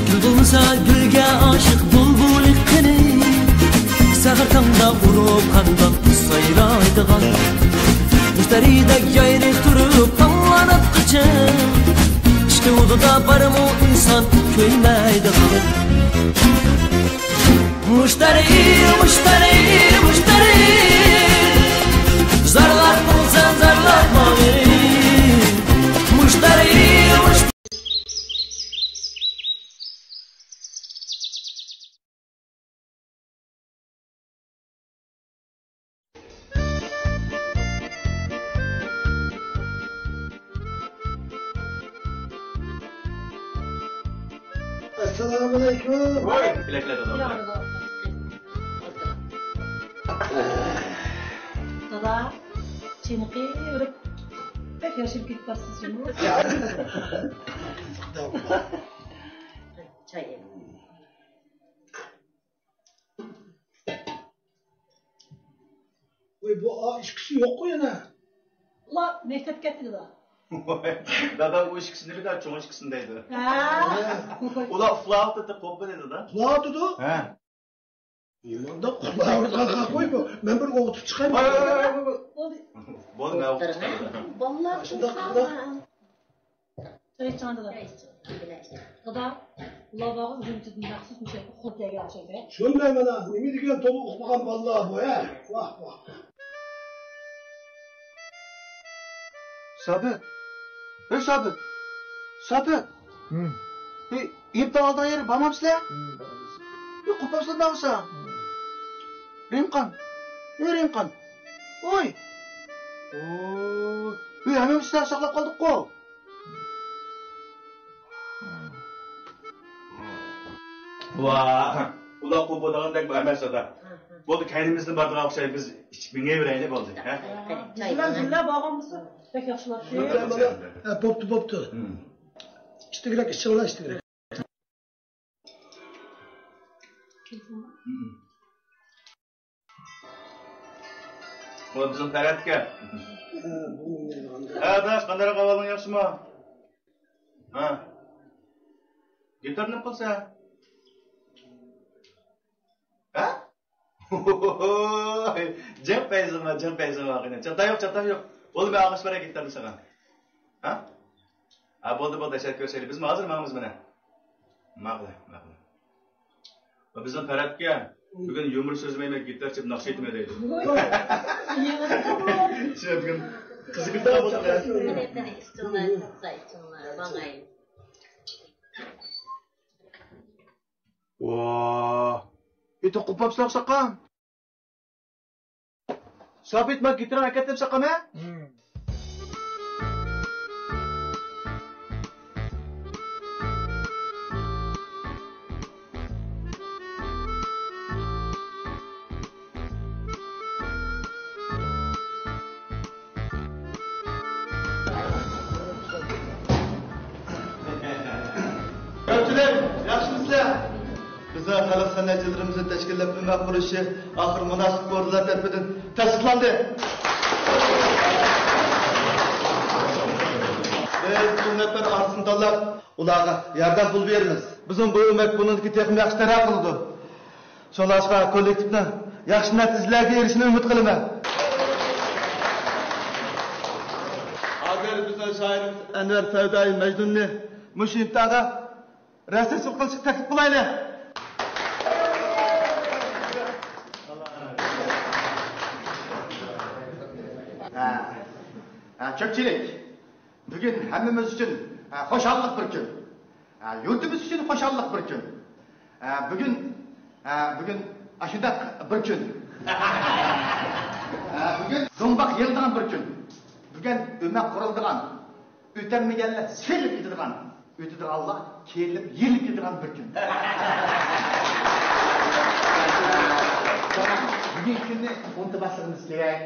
Gülbulsa gülge aşık bulbul ikkini, sağırtanda urup kandan sayraydıgan. Müşteridek yayrı durup kanlanıp kıçın, İşte oduda barım o insan köymeydigan. Müşteri, zarlar bulsan zarlatma beni. Müşteri. Selamünaleyküm. Bilekler adam. Dada, seni kıyırıp pek yaşayıp gitmezsiniz canım. Çay ye. Bu içkisi yok mu yana? Ula mektep gitti da. Dada bu işkisini bir daha çoğun işkisindeydi. Ula flauta tutup kopma dedi da. Flauta da? He. Yılanda kulağını kalka koyma. Ben bir oğutu çıkayım. Bu ne oldu? Vallahi Şimdi kalka. Çay içen dada. Dada, ula bağı üzüntüdün yaxsız müşek xurtaya gelşeydi. Şunday bana, nemi degen tolu uqmagan vallahi bu ya. Vah. Sabit. Sabit. İptal aldığı yeri bağmam sizler? Kopamsın da olsa. Rimkan. Oy. Hemen sizden saklap kaldık ko. Vah, ular qo'podagandek emas ota. Bo'ldi, kaynimizni bardaga o'xshayib biz ichib mingaveraylik bo'ldi, ha? Sizlar borganmisiz? Bek yaxshilab. Bo'pti. İştigirak işi ola iştigirak. Bu bizim Ferhatga. Adaş, qanday qavaling yaxshimi? Ha. Gitarni qilsa? Ha? Jam payzima. Chata yo'q. Bo'ldi, men og'ish beray gitarni sana. Ha? Bo'ldi, tashakkur qilaylik. Biz hozirmamiz mana. Maqla. Va bizim Ferhatga bugun yumur so'zmayman, gitar chib naqsh aytmaydi deydi. Bugun qiziqib qoldi. Vaa. Itu qopapsizlar saqqan. Sabit ma gitarni akatim saqqan ha? Bizning xalq san'atchilarimizni tashkillab hurmat qilishi oxir munosib ko'rdilar tarafidan tasdiqlandi. Biz bu nafar arzini tanlab, ularga yordam pul beramiz. Bizim bu umid buniki texnik yaxshi taraf qildi. Şolaşqa kollektivni yaxshi natijalarga erishishni umid qilaman. Agar bizning shoirimiz Anvar Savdoy Majnunni mush imtihonga rasm qilishni taklif qilaylik. Ko'pchilik bugun hammamiz uchun xo'shallik bir kun. Yurtimiz uchun xo'shallik bir kun. Bugun ashunday bir kun. Bugun do'mbaq yeldigan bir kun. Bugun ummat qurildigan, o'tamaganlar selib ketadigan, o'tidirganlar kelib yelib ketadigan bir kun. Bugun kunni unutmasligimiz kerak.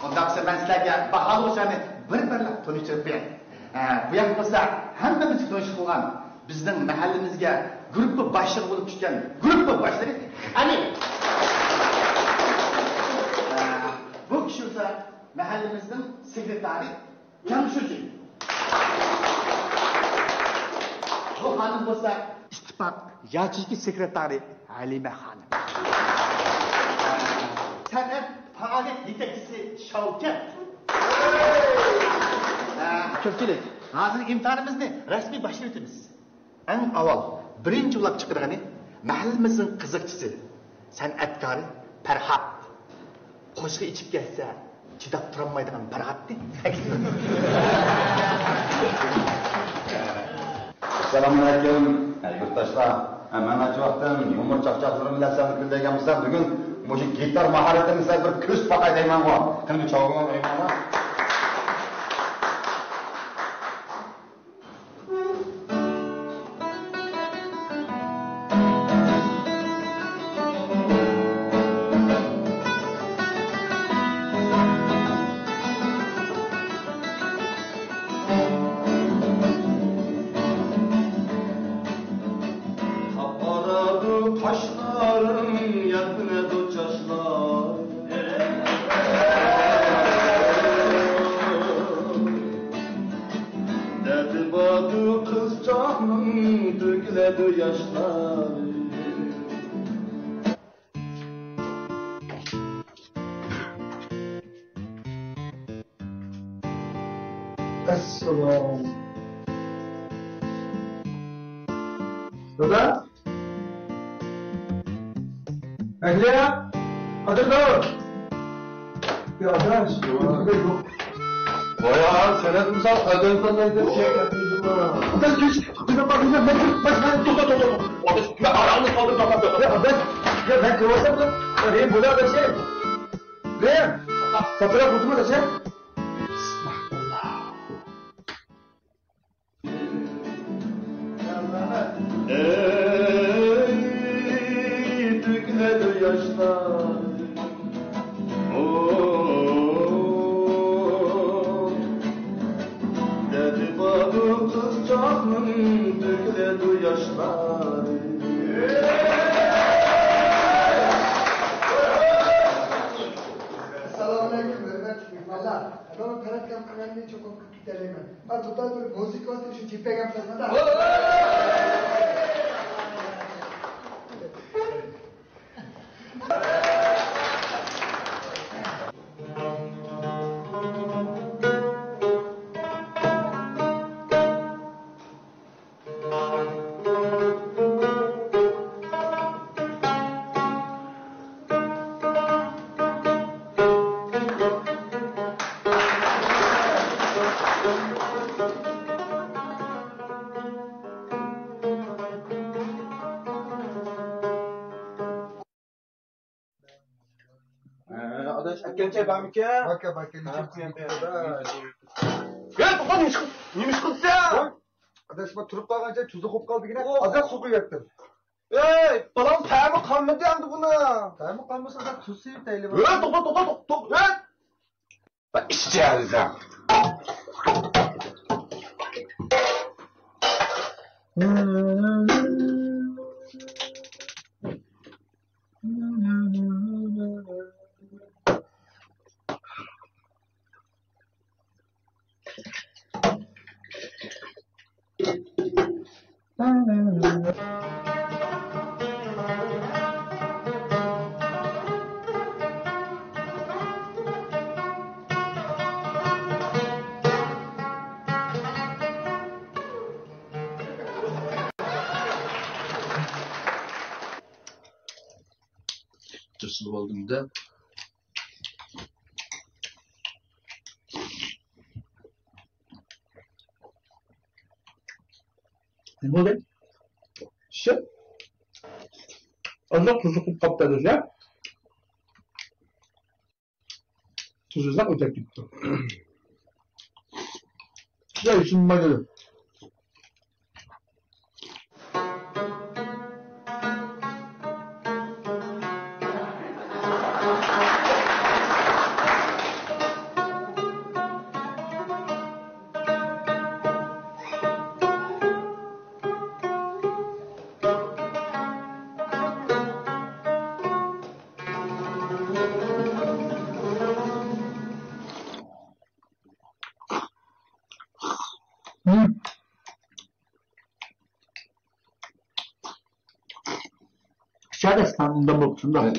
Ondaqsa men sizlarga bahol o'shani bir-birlab tanishtirib beraman. Bu yoq bo'lsa hammamiz tanishib qolgan bizning mahallamizga gruppa boshlig'i bo'lib tushgan gruppa boshlig'i qani? Bu kishi esa mahallamizning sekretari Jamshidji. Bu xonim bo'lsa ittifoq yoshiki sekretari Halima xonim. San'at faaliyet yetakchisi Shavkat. Ko'pchilik, hozir imtihonimizni rasmiy boshlaymiz. Eng avval birinchi ulab chiqargani mahallamizning qiziqchisi, san'atkori Farhat. Qo'shqa ichib kelsa, chidab turolmaydigan Farhatni. Assalomu alaykum, yurtdoshlar. Mana shu vaqtdan yumur chaqchaqlarni bilasam degan bo'lsam, bugun Muşu gitar maharetini size bir küs bakay deyman var. Kını bir çalgına deyman var. Assalam. Dada? Ahliya? Hadi dur. Ya adaş. Vay ya, senet misal kadınsan neyse şey yapıyorsun ha. Adaş geç. Dina bak bize ben tut. Adaş ben aranı kaldır kapat. Ya adaş. Ya ben kıvırsam da. Reyim burada da şey. Reyim. Sapıra kurtulma da şey. Bismillah. Ey tükledi yaşlar Dedi bana kızcağızın tükledi yaşlar Selamünaleyküm hürmetli mihmanlar. Adamın karakam kanalını çok okuyup gidelim. Ben tutar bir müzik olsun şu cipegem sazına da. Adaş akkençe bamike. Baka Ya topa nimiş kılsa? Adaş bak turup kalınca tuzu kop kaldı yine. Azak su kuyuyaktım. Ey balam payımı kalmadı yandı bunu. Payımı kalmasa da tuz sıyıp da eli Ya topa. Bak içeceğiz ha. Tırsılıp oldum da. Ne oldu? Şey. Allah tuzu kop kaptadır ya. Tuzuzdan ötek gitti. Ya işim bana dedim. Şöyle standında baktım da.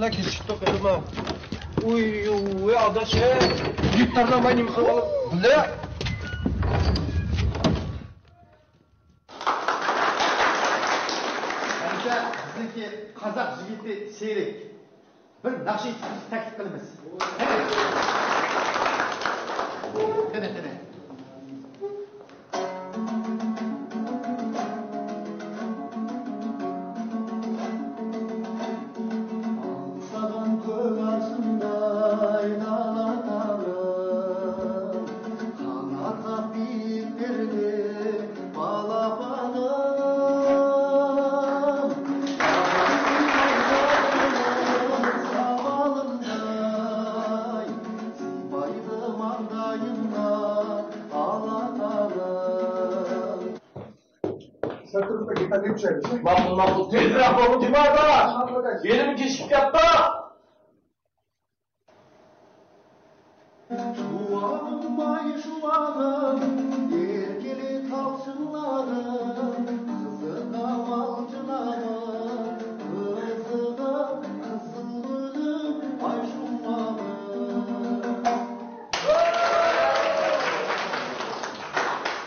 Bula kesiştik elime. Uy adaş he. Gitardan ben nimse alıp. Bula. Bence sizinki Kazak jigiti seyrik. Bir nakşi çıkışı taklif kılımız. Dene. götürelim. Makul, tezrah bolu civarda. Yerim keşif yaptı. Şuvağım, erkeli tavşınlarım, kızı kavalcılarım, kızıda kızılım, ay şuvağım.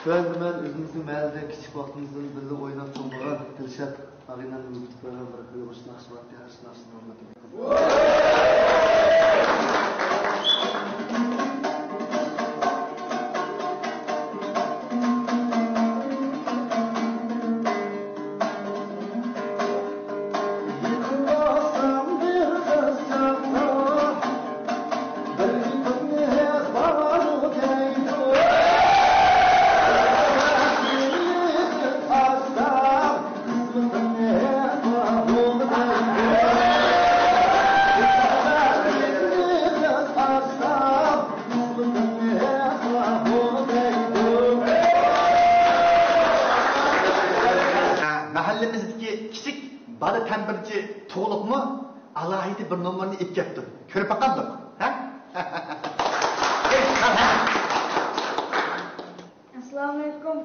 Ben özümüzün məldə kiçik vaxtımızın birlikdə oynab çoğmağa Dilşat ağıyla mülklərə bırakıyor. Başına axşıvat yarışın axşını olmadı. Mahallemizdeki küçük balı tembirci tuğluk mu? Alaydı bir numaranı ip yaptı. Körüp bakalım. Assalamu alaikum.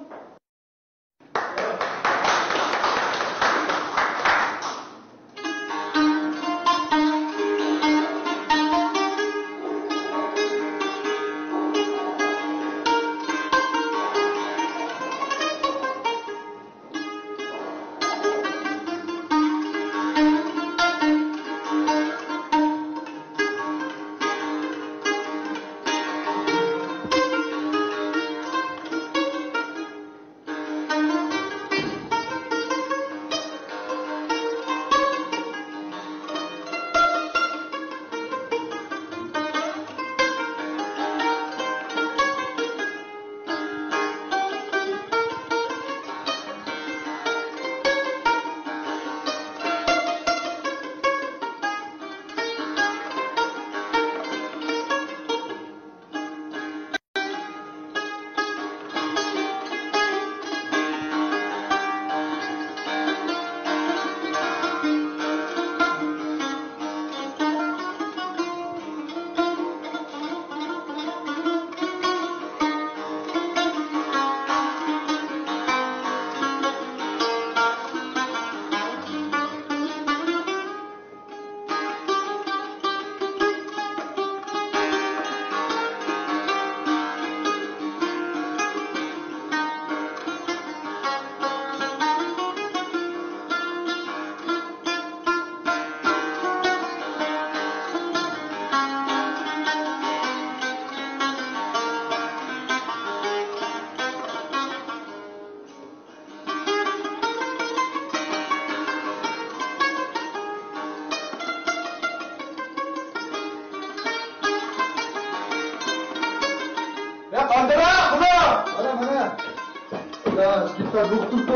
Kita doktor tu.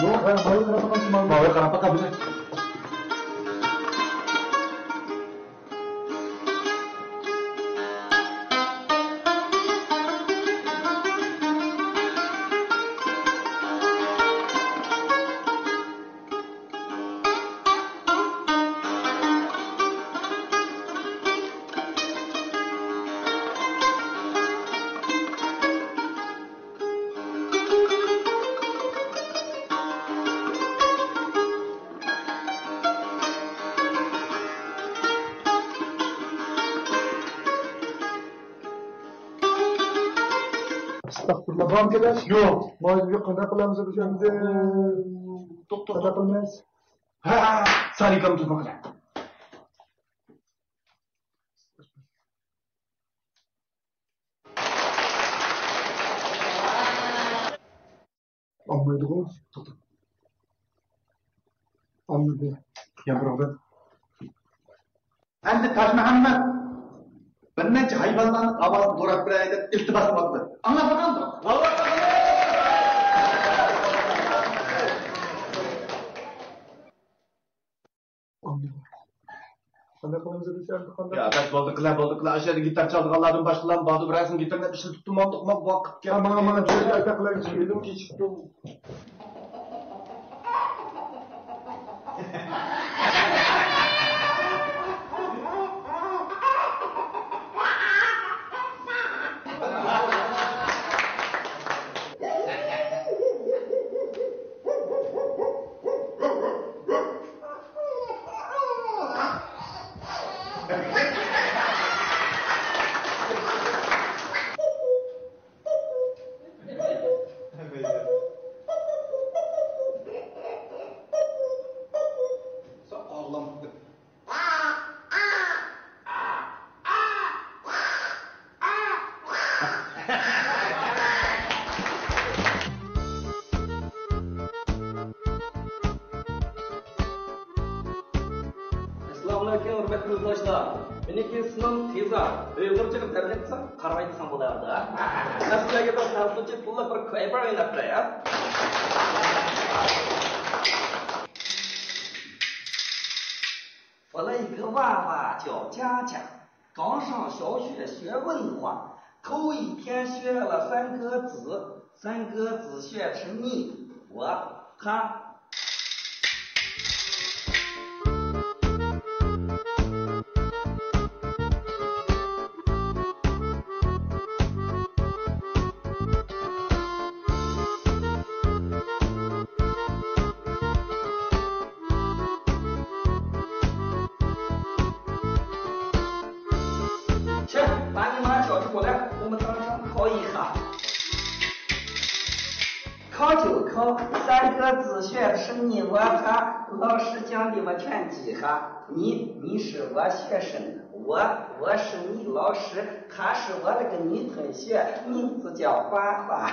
Lu kan baru kenapa kan semua? Baru kenapa kan bisa? Estağfurullah. Var mı kadar? Yok. Mağazı kadar kılamızı düşümüzde. Kadar kılmayız. Ha, sarıkam tutmakla. Anlıyorduk o. Anladı. Ya bravo. Endi Taş Muhammed bir necha hayvonlarni ovoz so'rab beray deb iltimos qildi. Anglab qoldim. Ya kaç bolduqlar aşağıda gitar çaldıqlardan başqalarını bağdı birasın gitarla işi tuttum olduq mu vaqt. Aman şöyle ayaklarını çevirdim ki çıktım. Assalamualaikum hurmatli do'stlar. Meniki ismim Teza. Uyg'urchaga tarjima etsam qaramay desam bo'lardi. Sizlarga bir tasavvurchi pulla bir koybar o'ynab qo'yay. 我了一个娃娃叫佳佳，刚上小学学文化，头一天学了3个字，3个字学成你我他。去，把你妈叫出来，我们当场考一下。考就考，3个字学成你我他，老师讲的我全记下。你是我学生，我是你老师，她是我那个女同学，名字叫花花。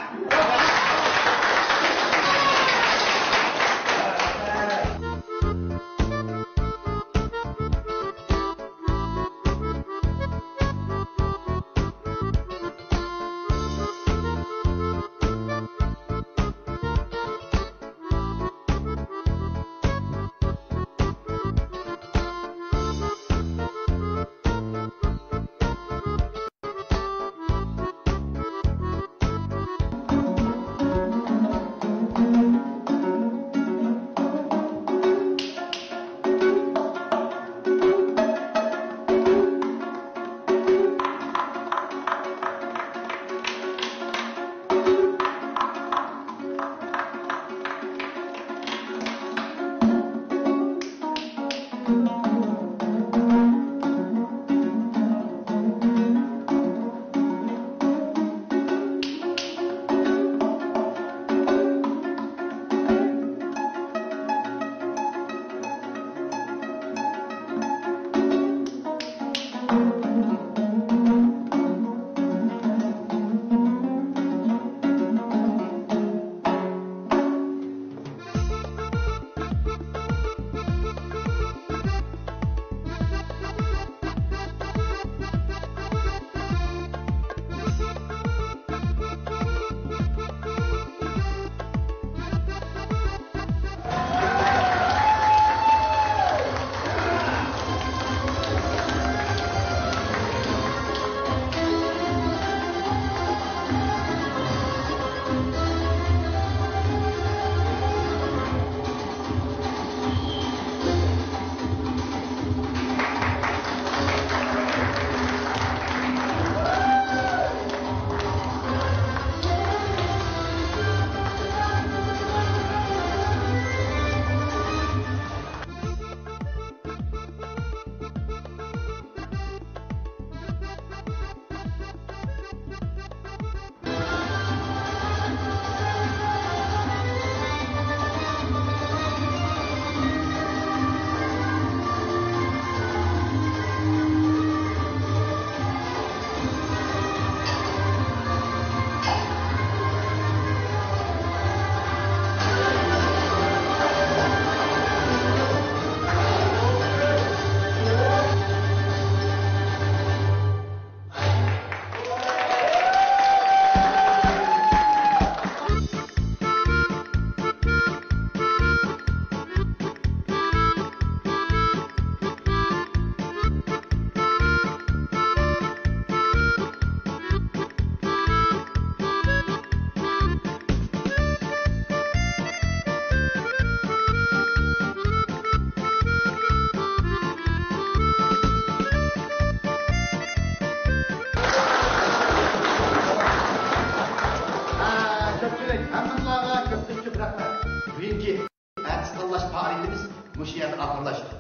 ağırlaştık.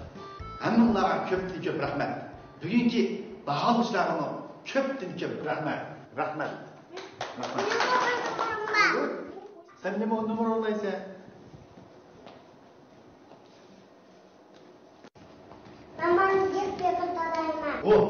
Hammanglarga ko'p rahmat. Bugungi baholashlaringni ko'p rahmat. Rahmat. Sen nima numara olaysan? Aman git yakındalayma. Oh.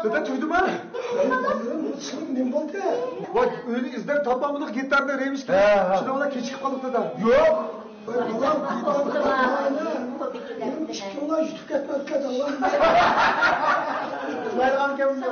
Dede duydun mu? Ne oldu? Bak öyle izler tapamadık gitarda reymiş gibi. Şuna ona keçik kalıp dede. Yok. Çıkıyorlar YouTube etmezler Allah'ım. Bayram geldi.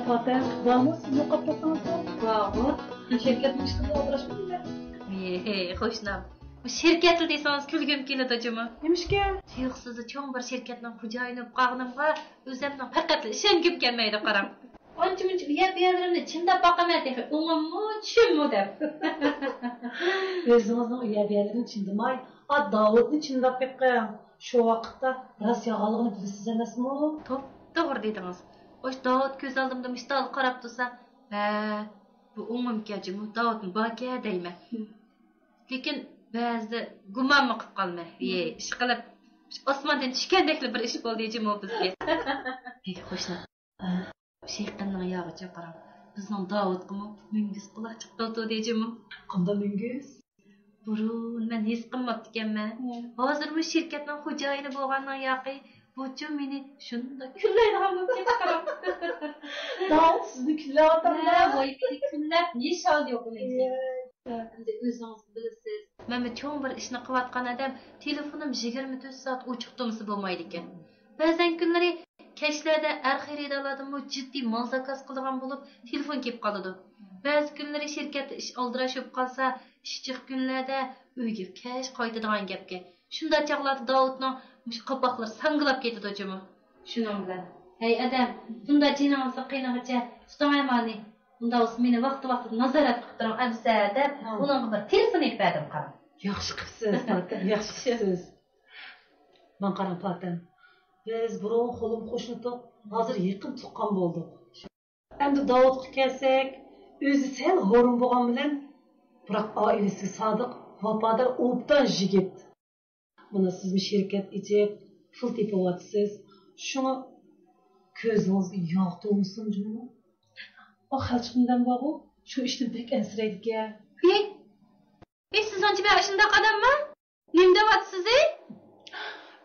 Pater, vamos, siz yo'qolib ketsangiz. Bravo. Şirket müşterisi oturashmanglar. Xo'shnam. Bu şirketli desangiz kulgim keladi acımı. Nimishga? Tuyuqsiz cho'ng bir şirketning xo'jayini bo'lib qolganimga o'zimning faqat ishongim kelmaydi qarang. Ancha-muncha uyab berlarimni chimdab boqaman deb, o'ngimmi, tushimmi deb. O'zingizning uyab berlarini chindamay, Davudni chindab ketgan. Shu vaqtda rost yolg'onligini bilasiz emasmi? To'g'ri dedingiz. Oş Davud ko'z oldimda mistal qarab tursa, bu o'ngimga jimi Davudni baka deyman. Lekin ba'zida gumonmi qilib qolma. Ish qilib osmondan tushgandekli bir ish bo'ldi jimi bizga. Xo'shna. Shayxonning oyog'icha qarab, bizning Davudqimi mingiz quloq chiqdi dejimi? Qanday mingiz? Burun men his qilmabdi ekanman. Hozir bu shirkatning xo'jayini bo'lgandan yoqi bu meni shunda kullaydigan bo'lib ketdi qarab. Davud sizni kullayotganlar. Voy meni kullab nishon yo'q o'laysiz. Endi o'zingiz bilasiz. Men cho'ng bir ishni qilayotgan odam telefonim 24 soat ochiq turmasa bo'lmaydi ekan. Ba'zan kunlari kechlarda xaridorlardan jiddiy mol zakaz qilgan bo'lib, telefon kelib qoladi. Ba'zi kunlari shirkatda ish oldirashib qolsa, ishchiq kunlarda uyga kech qaytadigan gapga. Shunda chaqlarda Davudning qopoqlar sangilab ketadi o'chimi. Shuning bilan, "Hey adam, bunda jinonsa qiynag'icha tutamaymanni. Bunda o'z meni vaqti-vaqtida nazorat qilib turing, absa" deb, uning bir telefon etdim qarang. Yaxshi qilibsiz, Fatim, yaxshi qilibsiz. Men qarang Fatim. Biz burun qo'lim qo'shnitib, hozir yaqin tuqqan bo'ldik. Endi Davudga kelsak, o'zi sal g'o'rim bo'lgan bilan, biroq oilasi sodiq, vafodor, obdan yigit. Buni sizni shirkat ichib, pul tepayapsiz. Shuni ko'zingizga yog' to'lsin jumi. O xalchimdan bor, shu ishni bek ansiraydi-ku. Siz ancha ben shunday qadammi? Nim deyapsiz?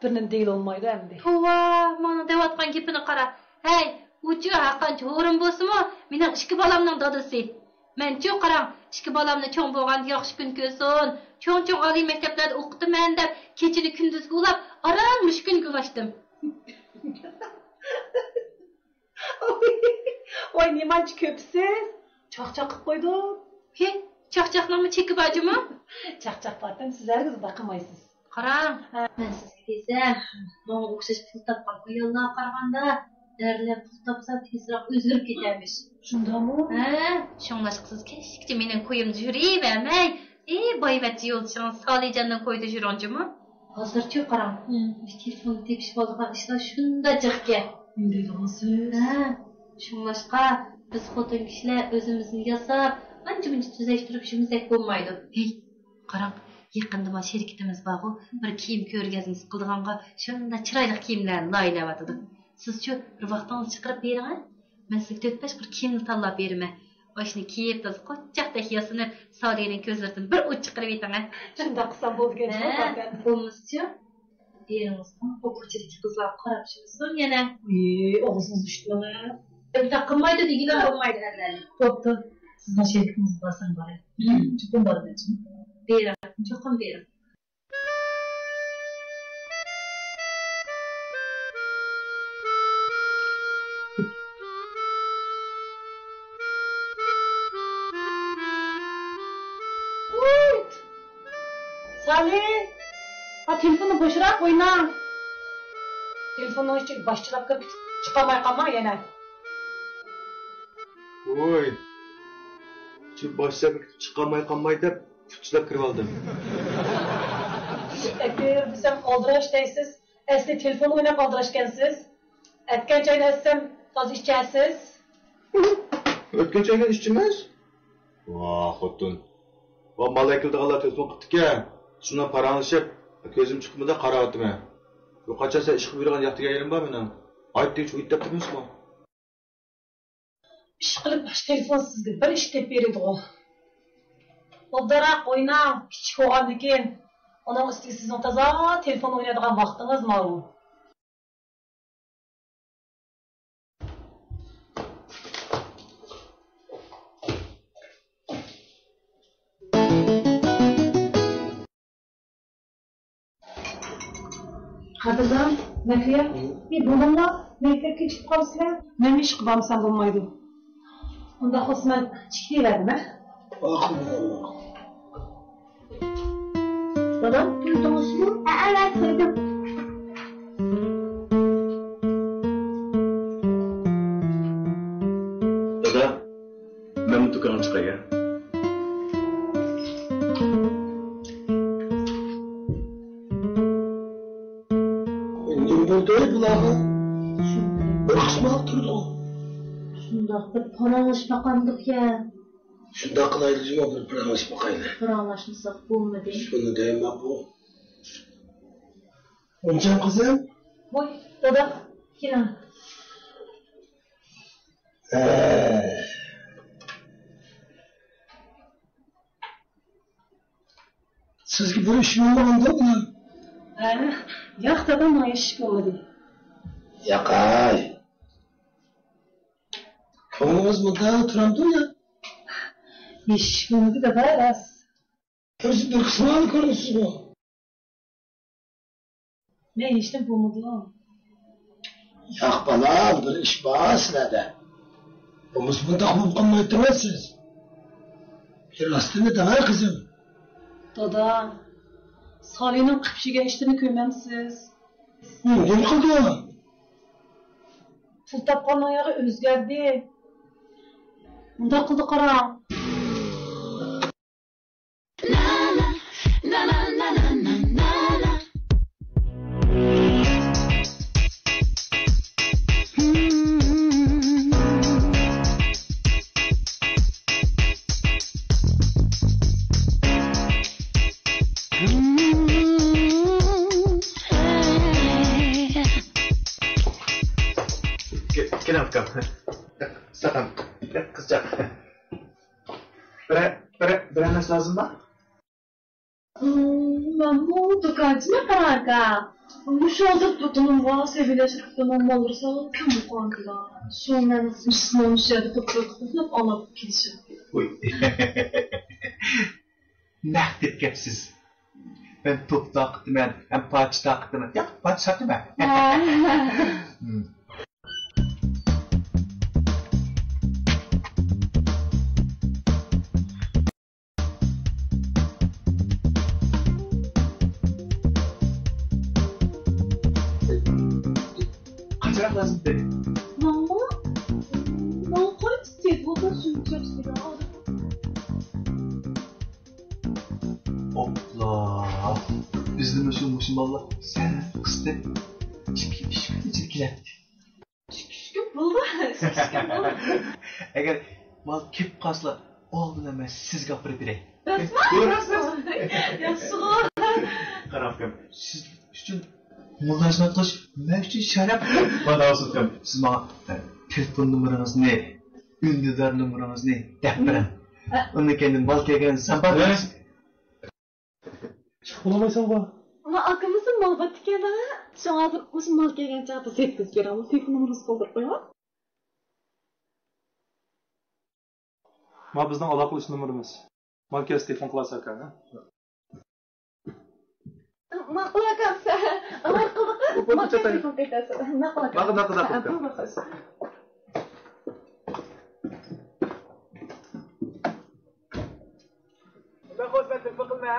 Birinin deyil olmaydi endi. Tova, mana deyotgan gapini qara. Hey, uchi haqqancha o'rin bo'lsa-mu, mening ikki bolamning dadasi. Men-chi qarang, ikki bolamni cho'ng bo'lganda yaxshi kun ko'rsin. Cho'ng-cho'ng oliy maktablarda o'qitaman deb, kechini kunduzga ulab, aran mushkun gulashdim. Oy, nimanchi ko'psiz? Chaqchaq qilib qo'ydim. Chaqchaqlarni chekib ajimi? Chaqchaq patam sizlarga baqamaysiz. Qarang, men sizga desam, bunga o'xshash pul topgan ayollar qaraganda, derlar pul topsa tezroq o'zgarib ketarmish. Shundami? Shunglashqisiz kechikcha mening qo'yimni yuravermay, Boyvachcha yo'lchimiz Solijondan qo'ydi jur'onchimi? Hozirchi qarang. Telefon tepishib olgan ishlar shunda jiqqa. Yuriydigansiz. Shunlashqa biz xotin kishilar o'zimizni yasab, ancha-muncha tuzashtirib ishimizdak bo'lmaydi. Hey, qarang, yaqinda mana sherikitimiz bor-ku, bir kiyim ko'rgazmasi qilganға shunda chiroyli kiyimlarni loyilayotdi. Siz-chi bir vaqtingizni chiqarib bering. Men sizga 4-5 bir kiyimni tanlab beraman. Oshni kiyib toz qo'chaqdek yasinib, Solining ko'zlaridan bir o't chiqarib eting. Shunda qilsam bo'lgan. Bo'lmasa-chi? Eringizdan bu ko'chadagi qizlar qarab shunsin yana. Og'zingizni ushlama. Bunday qilmaydi degilar bo'lmaydi hali. Bo'pti. Sizning sherikingiz bo'lsin boray. Cho'qim bormaychi? Bering, cho'qim bering. Sali, telefonni bo'shirab qo'yna. Telefonni ichiga boshchilab kirib chiqamay qolma yana. Voy. Shu boshchilab chiqamay qolmay deb puchlab kirib oldim. Akir, bizam oldirash deysiz. Asli telefon o'ynab oldirashgansiz. Aytgan joyni assam toz ichasiz. O'tgan joyga ishchimiz? Voh, xotin. Va malakilda Allah telefon qildi-ku. Shundan paranglashib, ko'zim chiqmadi qarayaptim. Bu qachon sen ish qilib yurgan yoqtiga yerim bor meni? Aytding shu ittab turibsizmi? Ish qilib bosh telefon sizga bir ish deb beradi-ku. Oldara o'yna, kichik bo'lgandan keyin uning ustiga sizning toza telefon o'ynaydigan vaqtingiz ma'lum. Qadrdon, Nafiya, bo'linglar, maktabga chiqib qolsizlar. Men ish qilmamsam bo'lmaydi. Unda xosman chiqaveradimi? Dadam, tuydingizmi? Evet, duydum. Dada, men bu do'konga chiqay. Buradayı bulağı. Bir kısmı altırdı. Şundak bir paranlaşmakandık ya. Şunda kılaylıcıma bir paranlaşmakaydı. Paranlaşmasak bu mu değil? Şunu deyim ben bu. Oncan kızım. Boy, dada, Kenan. Sizge bir işin olmadı mı? Yo'q, dadam, men ish bo'lmadi. Yaqay. Ko'nglimiz bunda turamdi ya. Ish bo'lmadi dada, rost. Siz bir qismini ko'rasizmi? Men ishim bo'lmadi. Yo'q, balam, bir ish bor sizlarda. Biz bunda qilib qolmay turasiz. Bir rostini demay qizim. Dada, Solining qipshiga ishtini ko'ymamsiz. Nima qildi? Pul topgan oyog'i o'zgardi. Unda qildi qarang. Sakın, kızacak. Biraz lazım mı? Ben bu dokancına kararga. Bu şolda tutunum var, sevileşik tutunum olursa kim bu konuda? Sonra Müslüman şeyde tutup alıp gidecek. Uy. Nakdet kepsiz. Ben top taktım ben parça taktım. Ya parça taktım ben. Kaçak lazım dedi. Mama? Ben kaç telefonu süreceğim size? Bizim şu valla sen kıstı. Çirkiler. Şükür buldu. Şükür buldu. Eğer mal kep kalsa oldun ama siz kapırı bire. Rasma. Yaxşı. Qarafım, siz üçün mülazmat qilish men uchun sharaf. Mana hozir siz menga telefon numarangiz ne? Undidar numarangiz ne? Deb bering. Undan keyin bal kelgan sambat. Chiqolmaysan bu. Ama akamızın mal batı ekan. Şu hozir o'sha mal kelgan chaqda setkizib beramiz. Telefon numarasini qoldirib qo'ying. Ma bizning aloqalash nomerimiz. Markaz telefon qilasiz ekan. Ma'qul akamsa. Markaz telefon qaytasiz. Ma'qul akam. Naqd. Ben hoşman telefon qilma.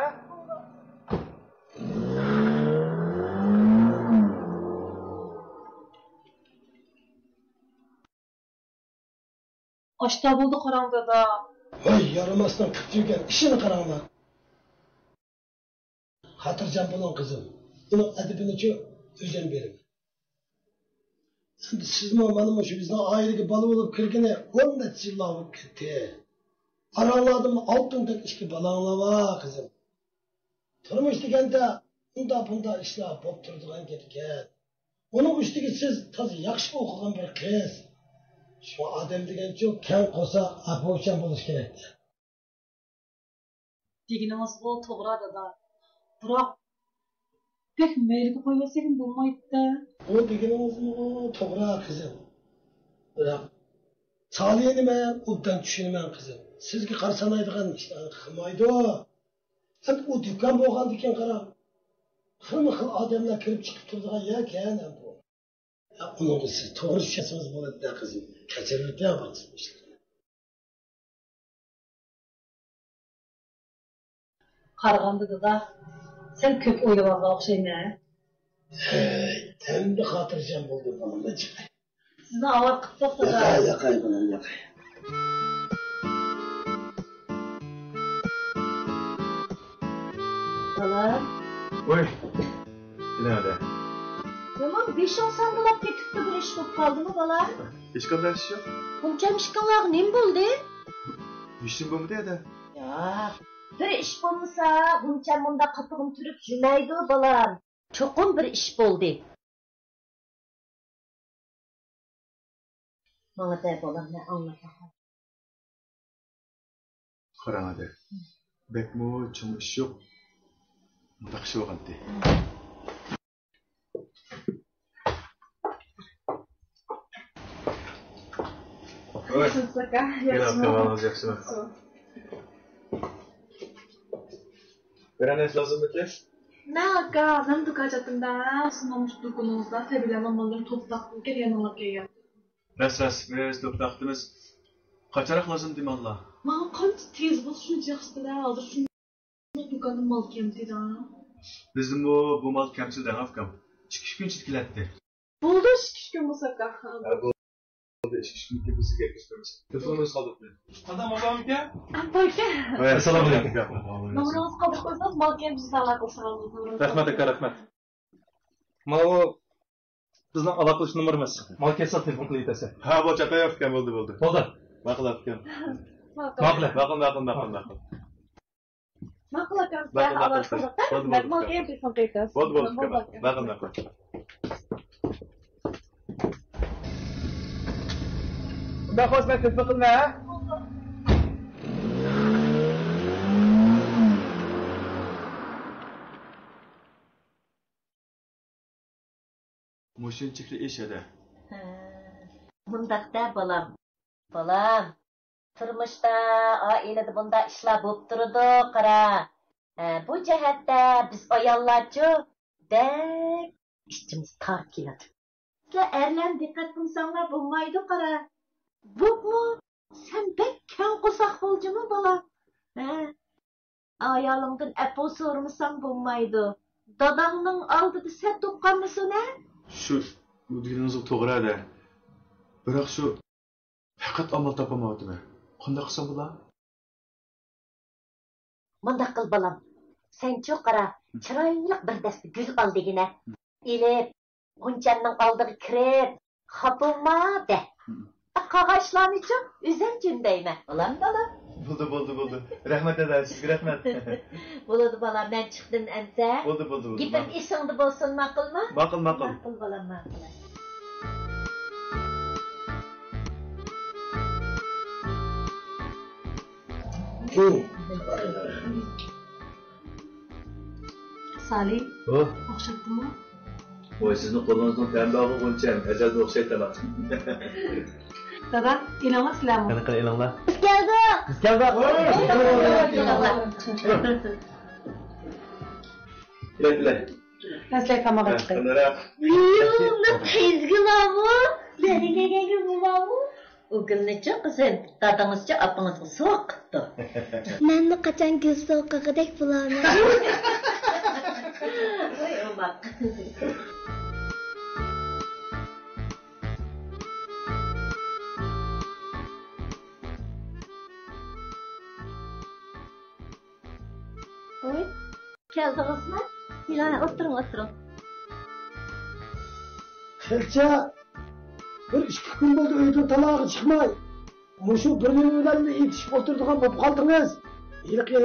Aşta buldu qarangda da. Voy, yaramasdan qilib yurgan ishini qaranglar. Xotirjam bo'ling qizim. Uni adibini-chi o'zim beraman. Endi sizmi mana shu bizning oilaga bola bo'lib kirgani 10 necha yillar bo'lib ketdi. Aranglardim oltindek ikki balanglar bor qizim. Turmush deganda bunda ishlar bo'lib turadigan ekan. Uning ustiga siz toza yaxshi o'qigan bir qiz. Şu adam degancha kang qolsa apovchan bo'lish kerak. Deginimiz bu to'g'ri dada. Biroq pek mayliga qo'ymasak bo'lmaydi. O deginimiz to'g'ri qizim. Biroq Salihni men obdan tushunaman qizim. Sizga qarsanaydigan ishlarni qilmaydi. Sen o dükkan bo'lgandan keyin qarab, xilma-xil odamlar kirib chiqib turadigan ekan bu. Onun siz to'g'ri tushasiniz bo'ladi qizim. Kechirib yapasınız. Qaraganda da sen ko'p o'ylabanga o'xshayman. Endi xotirjam bo'ldim bana chiqay. Sizni avval qilsak da. Yaqay bilan yaqay. Bala. Voy. Nerede? Tamam, 5-10 sandalap ketibdi bir ish bo'lib qoldimi bala? Hech qanday ish yo'q. Buncham ishqillar nima bo'ldi? Ishim bo'lmadi edi. Yo'q. Bir ish bo'lmasa, buncham bunda qatig'im turib yurmaydi balam. Cho'qim bir ish bo'ldi. Mana da bolamni anlataman. Qarang edi. Bekmo chum ish yo'q. Yaxshi bo'lgandi. Yaxshimisiz aka? Yaxshimi? Beraniz lazımdaki? Ne aka? Ben de kaçatımda sunamış durgunumuzda tabilerim onların top taktım ki yanıma geldim. Biz top taktınız. Kaçarak lazım değil mi Allah? Bana kaç tez bu şunu yaxşıdır aldır şunu dükkanın mal kemdi da. Bizim bu mal kemsilden afkam. Çıkış gün çitkiletti. Buldu çıkış gün bu saka. İş gün kepisi gelmiştirmiş. Telefonunuz kaldık mı? Adam babam ki? Peki. Evet, selam aleyküm. Numaranızı kabul koysanız mal kemdi sağlar koşarız. Rahmet aka, rahmet. Mana o bizning aloqalash nomerimiz. Mal kelsa telefon qilib aytasiz. Ha, bu chaqay afkam bo'ldi. Bo'ldi. Ma'qul afkam. Ma'qul. Ma'qul akam. Mal kemdi telefon qilasiz. Bo'ldi. Ma'qul. Ben hoşman telefon qilma. Mushunchikli ish edi. Bundaqda balam. Turmushda, oilada bunda ishlar bo'lib turadi, qara. Bu jihatda biz ayollarcha dek ishimiz tor keladi. Sizlar erlar diqqat qilsanglar bo'lmaydi, qara. Bo'pmi? Sen bek kang qo'saq bo'ljimi, bola? Ayolimdan apo so'ramasang bo'lmaydi. Dadangning oldida sen to'qqanmisan, ha? Shu deganingiz to'g'ri edi. Biroq shu faqat amal topolmayapman. Qanday qilsam bo'lar? Bundaq qil, bolam. Sen-chi qara, chiroyli bir dasta gul ol degina. Elib, G'unchamning oldiga kirib, "Xapolma" de. Qog'oshlarni-chi, o'zim jindayman. Bolam, bolam. Bo'ldi. Rahmat dada, sizga rahmat. Bo'ladi bolam, men chiqdim amsa. Bo'ldi. Gapim esingda bo'lsin, ma'qulmi? Ma'qul. Ma'qul bolam, ma'qul. Salih, Oh, o'xshatdimi? voy sizni qo'lingizni tanbog'i G'uncham, ajalda o'xshaytaman. Dada, ilonlar sizlarmi? Qanaqa ilonlar? Biz keldik. Bilay. Sizlar tomoqqa chiqing. Yumni qizgilami? Zanigaga bularmi? O günnecha qizim, dadangizcha apangizga so'q qipti. Menni qachon gul so'qqidek bularmi? Voy o'mak. Oy, keldingizmi? Ilana, o'tiring. Xilcha, bir 2 kun bo'ldi uydan talog'i chiqmay. Mushu bir nimalarni yetishib o'tirdigan bo'lib qoldingiz. Yilqi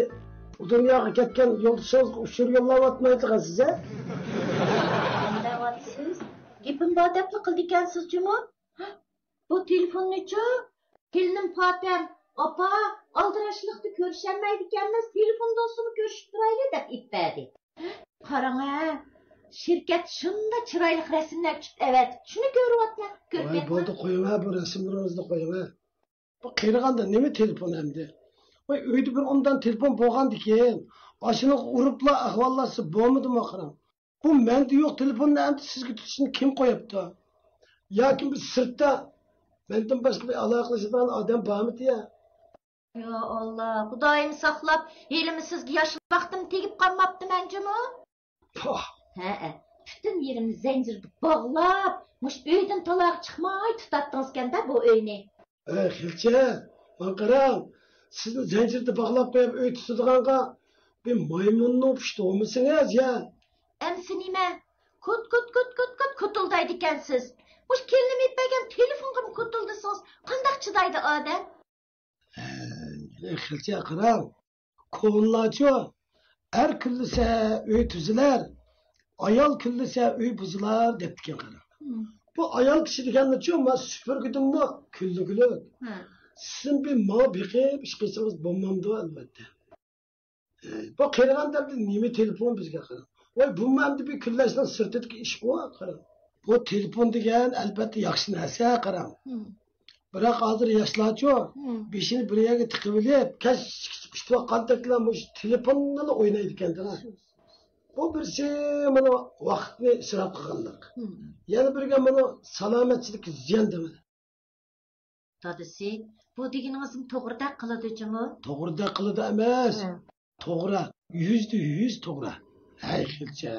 u dunyoga ketgan yo'ldoshingizni ushur yo'llayotmaydigan siz a? Siz gapim bor deb qildi ekansiz-chimi? Bu telefonni-chi? Kelinim Fatem, opa, aldirashliqda ko'rishamaydi ekanmiz, telefon do'stini ko'rishib turayli deb itbadi. Qarang-a, shirkat shunda chiroyli rasmlar tushib avat. Shuni ko'ryapman. Voy bo'ldi, qo'ying-a bu rasmlaringizni qo'ying-a. Bu qirg'anda nima telefon endi? Voy uyda bir ondan telefon bo'lgandikan, ashuni uribla ahvollasi bo'lmadimi qarang. Bu menda yo'q telefonni endi sizga tutishni kim qo'yibdi? Yoki biz sirtda mendan boshqa bir aloqalashadigan odam bormi ya? Ya Allah, Xudoyim saqlab, elimi sizga yosh vaqtim tegib qolmabdi menjimi? Ha, bütün yerimni zanjirda bog'lab, mush uydan taloq chiqmay tutatdingiz-kanda bu uyni. Xilcha, men qarang, sizni zanjirda bog'lab qo'yib uy tutadiganqa bir maymunni o'pishdi olmasangiz ya. Emsi nima? Kutildaydi ekansiz. Mush kelinim etmagan telefonga kutildisiz. Qandoq chidaydi odam? Xilcha qarang, ko'nlacho, er kullisa uy tuzilar, ayol kullisa uy buzilar debdikan qarang. Bu ayol kishi deganni-chi, men supurgidimmi kulligili. Sizin bir ma beqib ish qilsangiz bo'lmamdi albatta. Bu qirg'anda nima telefon bizga qarang. Voy bu menda bir kullashdan sirtidagi ish bu qarang. Bu telefon degan albatta yaxshi narsa qarang. Biroq hozir yoshlarchi beshini bir yerga tiqib olib, qandoqlar bu telefonni o'ynaydi ekanlar. Bu birisi mana vaqtni isrof qilganlik. Yana birga mana salomatchilik ziyon demadi. Dadasi, bu deganingizni to'g'rida qiladi-chimi? To'g'rida qiladi emas. To'g'ri, 100% to'g'ri. Hay Xilcha.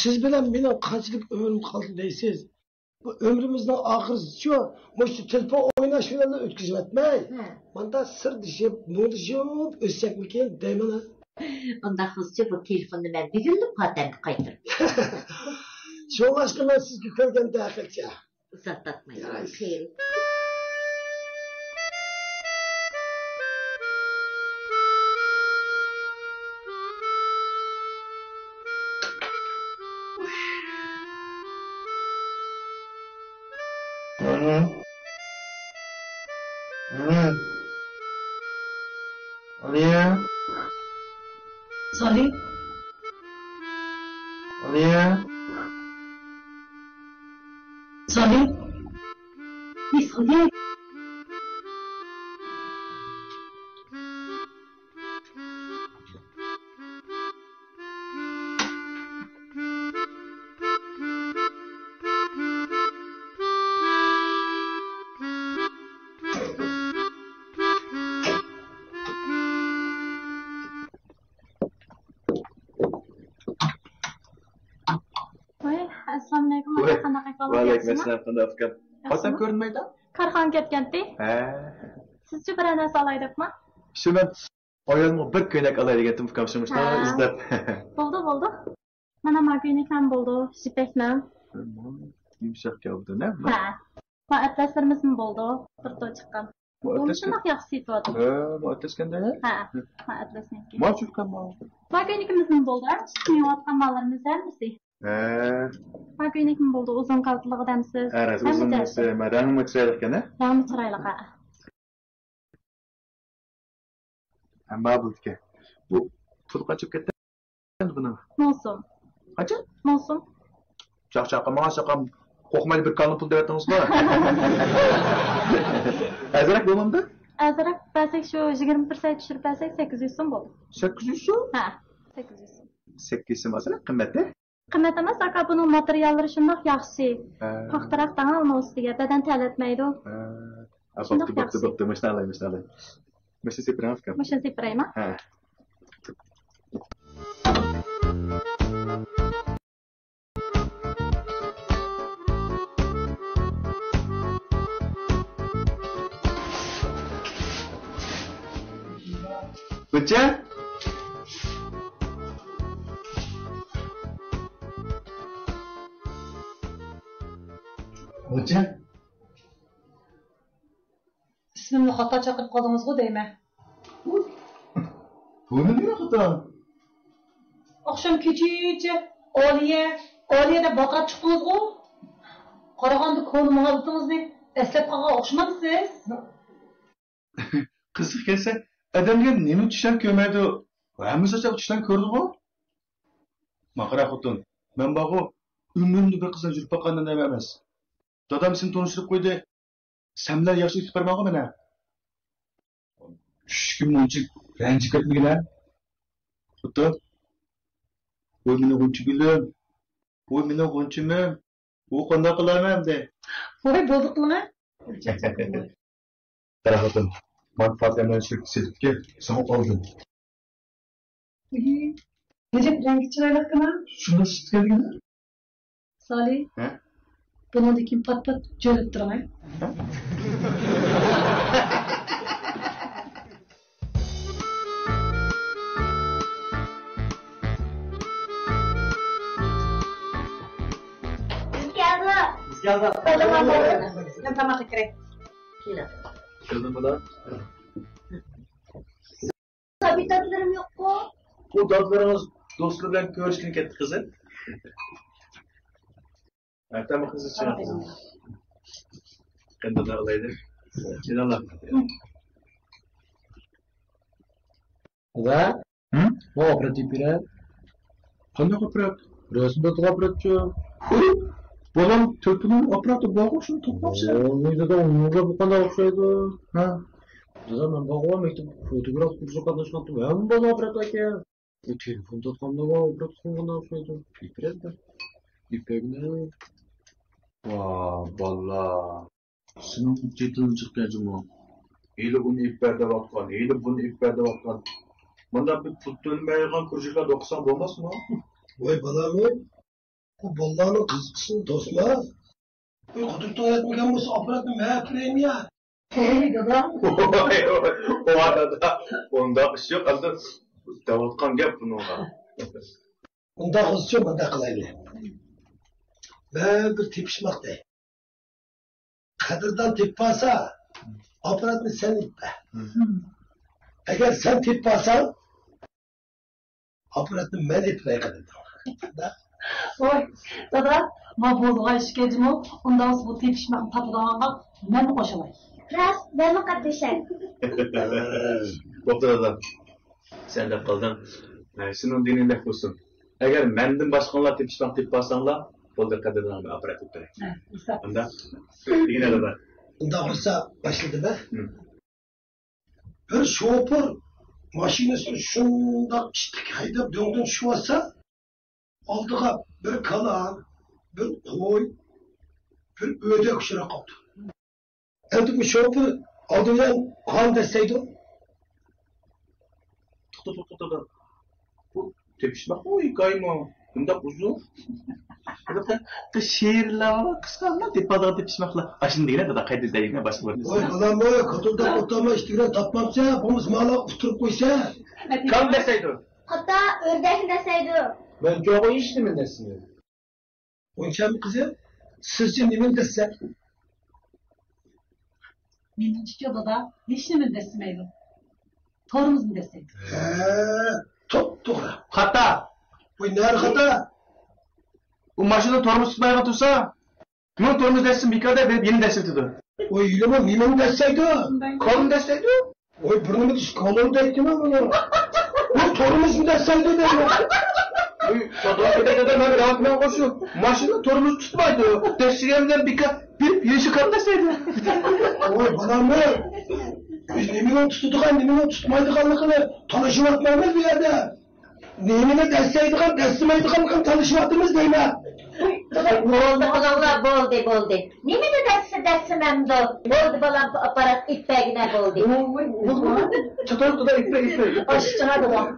Siz bilan mening qanchalik umrim qoldi deysiz? Bu ömrümüzden ahırızı bu telefon oynaş filan ötküzüp etmey. Bunda sır dişip, muğdışıp, özsek mi ki deyman ha? Onda hızlıca bu telefonu ben bir günlük patenki kaytırım. Şu aşkı ben siz yüklerken de Xilcha. Uzatlatmayın. Aliya. Salih. Aliya. Salih. Salih. Waalaikumsalam, qanday fikr? Xotin ko'rinmaydi? Karxon ketgandi. Ha. Sizchi bir narsa olaylikmi? Shuni Ayolmu bir könek alaydı getim kamşımışlar izlep. Bo'ldi. Mana makoynik ham bo'ldi, shipakdan. Yumshoq keldi, ne? Ha. Ma atlaslarimiz ham bo'ldi, bir to'y chiqqan. Bu shundoq yaxshi setyapti. Bu atlaskanda? Ha. Ma atlasniki. Ma chutkanmi? Makoynikimiz ham bo'ldi, shiyotgan mallarimiz hammasi. Makoynik ham bo'ldi, uzun qaltlig'idamsiz. Aras uzunmisi, madanmi chiroyli ekan, ha? Rangmi chiroyli, ha. Amma bulka. Bu pul qachib ketdi buni? Mosum. Qancha? Mosum. Chaqchaqama shaqam qo'rqmaydi bir kalni pul deyaptingizmi? Azrak bo'lmamdi? Azrak basak shu 21 say tushirib basak 800 so'm bo'ldi. 800 so'm? Ha, 800 so'm. 8 so'm azrak qimmat-da? Qimmat emas, aka buning materiallari shundoq yaxshi. Paxtaroqdan olma ustiga badan talatmaydi. Bo'pti, mashallah. Masha sepiramizmi? Masha sepiraymi? Ha. Buncha? Buncha? Ismimni xato chaqirib qoldingiz-ku deyman. Buni nima xato? Oqshom kecha Oliyada baqirib chiqdingiz-ku. Qarag'anda ko'ngli muhabbatingizni eslab qolgan o'xshamabsiz. Qiziq kelsa, adamga nima tushdan ko'rmaydi? Hamma tushdan ko'rdi-ku. Maqra xotin, men bog'u umrimni bir qizdan yurib boqqandan emas. Dadam seni tanishtirib qo'ydi. Samlar yaxshi yutib bermoqqa mana. Tushkim muncha ranjib ketmaganlar. Xotin. Voy meni g'unchigilim. Voy meni g'unchimim. Bu qanday qilaman de. Voy bo'ldiqmi? Qara xotin. Manfaatimdan sertifikat sana oldim. Necip rengi chiroyli-ku. Shunda sitganinglar. Salih. Ha? Buni kim pat jo'rab turaman. Geldi. Ben tamam kirey. Geldim bular. Tabii tatlarım yok mu? Bu tatlarımız dostlar bilan ko'rishgan ketdi qizi. Tamam qizi chiqadi. Qanday olaydi? Senallar. Va? Bu operativ bira. Qanday operat? Rasmda operatchi. Bolam to'pini operati bog'u shuni to'plabsan. O'yda unga bu qanday o'xshaydi? Ha. Dadam men bog'u maktab fotograf kursi qatnashgandim. Ham bola operat aka. Bu telefon tutqanda operat qilganda o'xshaydi. Fikratda. İpekni. Vah valla. Senin cidden çıkacağım. Eyle bunu iperde bakkan, eyle bunu iperde bakkan. Bunda bir tuttuğun bayılan kurcuklar 90 olmaz mı? Vay balamı. Bu ballarının kızısın dostma. Bu kudurtun etmegen bu aparatını mehapireyim ya. Hey dadam. O arada onda iş yok. Aslında Davutkan gap bununla. Bunda kızı yok, bunda kılaylı. Ben bir tepişmek değil. Kadir'dan tepasa, aparatını sen ippe. Eğer sen teppasan, aparatını ben ippe Kadir'dan. Oy, dada, ma bozg'ay shikaytim o, undan bu tepishmaqni topilganga men qo'shaman. Ras, ben mi katlaşayım? Bo'pti dada. Sen de qilding. Sening diningda bo'lsin. Agar mendan boshqalar tepishmoq teppasanlar, bo'ldi Qadirdan aparat o'ttiray. Unda yine dada. Unda olsa başladı be. Bir şoför maşinesini şunda pislik haydap döndün şu olsa, aldığa bir kalan, bir koy, bir ödek şuna kaldı. Evde bu şoför aldığından kan deseydi. Tut. Bu tepişmek mi hikaye mi? Bunda uzun. Şiirler, kıskanlar, depalar, depişmaklar. Aşın değil de kaydı izleyene başka var. Oy ulan boy, katılda otlama iştiğine tapmamsa, pomuz mala usturup koysa. Kan deseydi. Hatta ördek deseydi. Ben çok işti mi desin? Onçam kızım, sizce nemin desek? Benim çıkıyordu da, dişli mi deseydi? Torumuz mu deseydi? Çok doğru. Hatta. Oy nerede hatta? Bu maşında torumuz tutmaya otursa, bunun torumuz desin bir kadar verip yeni desiltidir. Oy yılımı nemin deseydi? Kolum deseydi. Oy burnumu düş, kolunu değdim ama bunu. Oy torumuz mu deseydi de ya? Oy sadığa kadar ben rahatmaya koşuyorum. Maşında torumuz tutmaydı. Desiyemden bir yeşil kan deseydi. Oy bana mı? Biz nemin tuttuk, nemin tutmaydık anlıkını. Tanışım atmayız bir yerde. Nemine desteydiğim, destemeydiğim tanışmadığımız değil mi? Boldu oğlanlar boldu. Nemine destemem de. Boldu balam aparat ipegine boldu. Çatarıp da ipe. Aşçına da bak.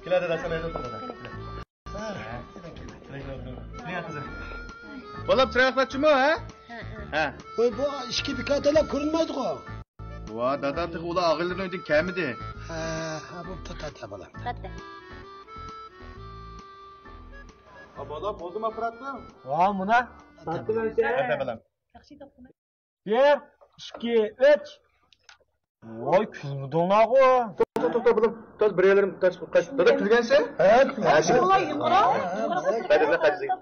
Kilada da sana yedim. Balam çıraklatçı mı ha? Ha. Oy bu işki dikkatle görünmedi o. Va dada tık ula ağırlığın ödün kemidi. Ha bu tata balam. Balam oldu mu aparatta? Va buna. Tatlı verse. Hadi balam. 1, 2, 3. Voy kulmudunlar o. To'xta balam. Toz bireylerim kaç. Dada kulgansan? Ha, şimdi.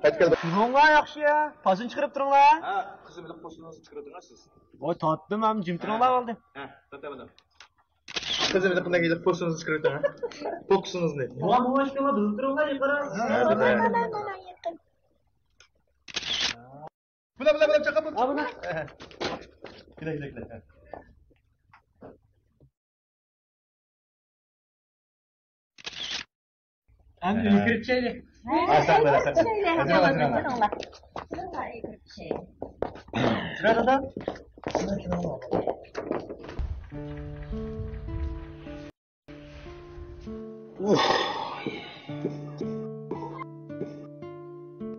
Hadi kel. Kulmudunlar yaxshi ya. Pasini chiqarib turinglar. Ha, qizimizning qo'shinimizni chiqarib turasiz. Voy tatdim ham jim turinglar oldi. Ha, to'xta balam. Qizimizning qanday qilib qo'shinimizni chiqarib turamiz. Fokusimizni. Va bu boshqalar bilib turinglar yiqara. Bular chaqab. Ha, buni. Kela. Endi uy kirib chayli. Şurada da.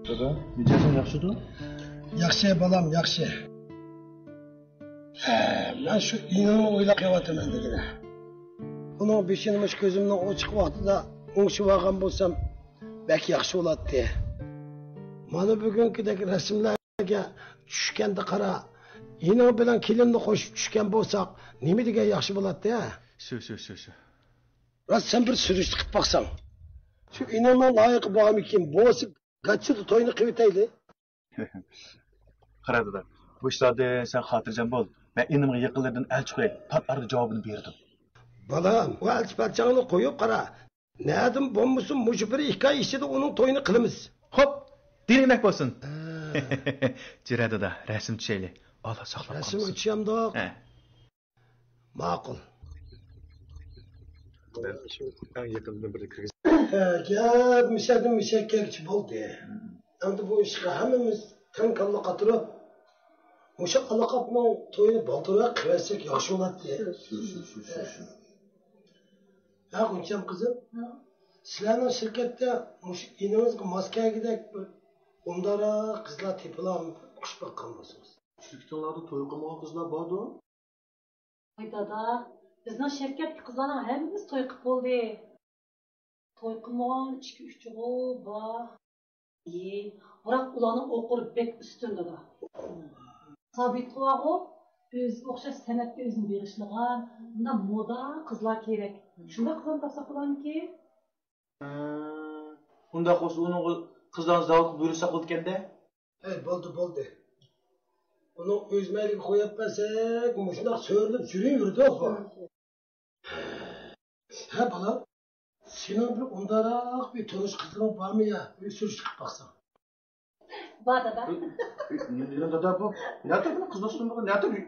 Dada, nechasin yaxshidi? Yaxshi balam, yaxshi. Men shu inoni o'ylab qo'yayotiman degina. Buning beshini ko'zimning ochiq vaqtida o'ngishib olgan bo'lsam, bak yaxshi bo'ladi. Mana bugünkidek rasmlarga tushganda qara, inon bilan kelinni qo'shib tushgan bo'lsak, nima degan yaxshi bo'ladi-da? Shu. Rost sen bir surishti qilib baqsang. Shu inonning loyiqi bormikin, bo'lsa, qachida to'yni qilib etayli. Qara dada, bu ishlarda sen xotirjam bo'l. Men inimga yaqinlardan elchi qo'yay. Pat arada javobini berdim. Balam, o elchi-parchangni qo'yib qara. Nədim bommusun muşu bir hikaye işçide onun toyunu kılımız. Hop, dinlemek olsun. Cirada da resim çeyli. Allah saklap kalmasın. Resim uçuyam da. Makul. Ben en yakınında bir kriz. Gel müşekkelçi oldu. Şimdi bu işe hemimiz kankallı katırıp muşa alakapının toyunu baltırağa kıvetsek yaxşı oladı. Şu. Ya Gunçam kızım, sizlerin şirkette inanızga maskegidek ondara kızlar tepilam kuş bakkan mısınız? Şirketlerde toy kılmagan kızlar vardı. Ay dada, bizning şirketki kızlarning hemmamiz to'y qilib bo'ldi. To'y qilmagan 2-3 o'g'il bor. Biroq ularning o'qir bek ustun dada. Sabit qilag'u o'z o'xshash san'atga o'zini berishligan, bunda moda qizlar kerak. Shunda qizlarni topsak bo'ladiki? Unda qo'sh uni qizlarni zavod buyursa qilganda? Hey, bo'ldi. Uni o'z mayliga qo'yib qo'ysak, shundoq so'rilib yuraverdi oxu. Ha, bolam. Sening bir undaroq bir turmush qizing bormi ya? Bir surish chiqib baqsan. Bor dada. Dada bu. Nima qizlar ustunda? Nima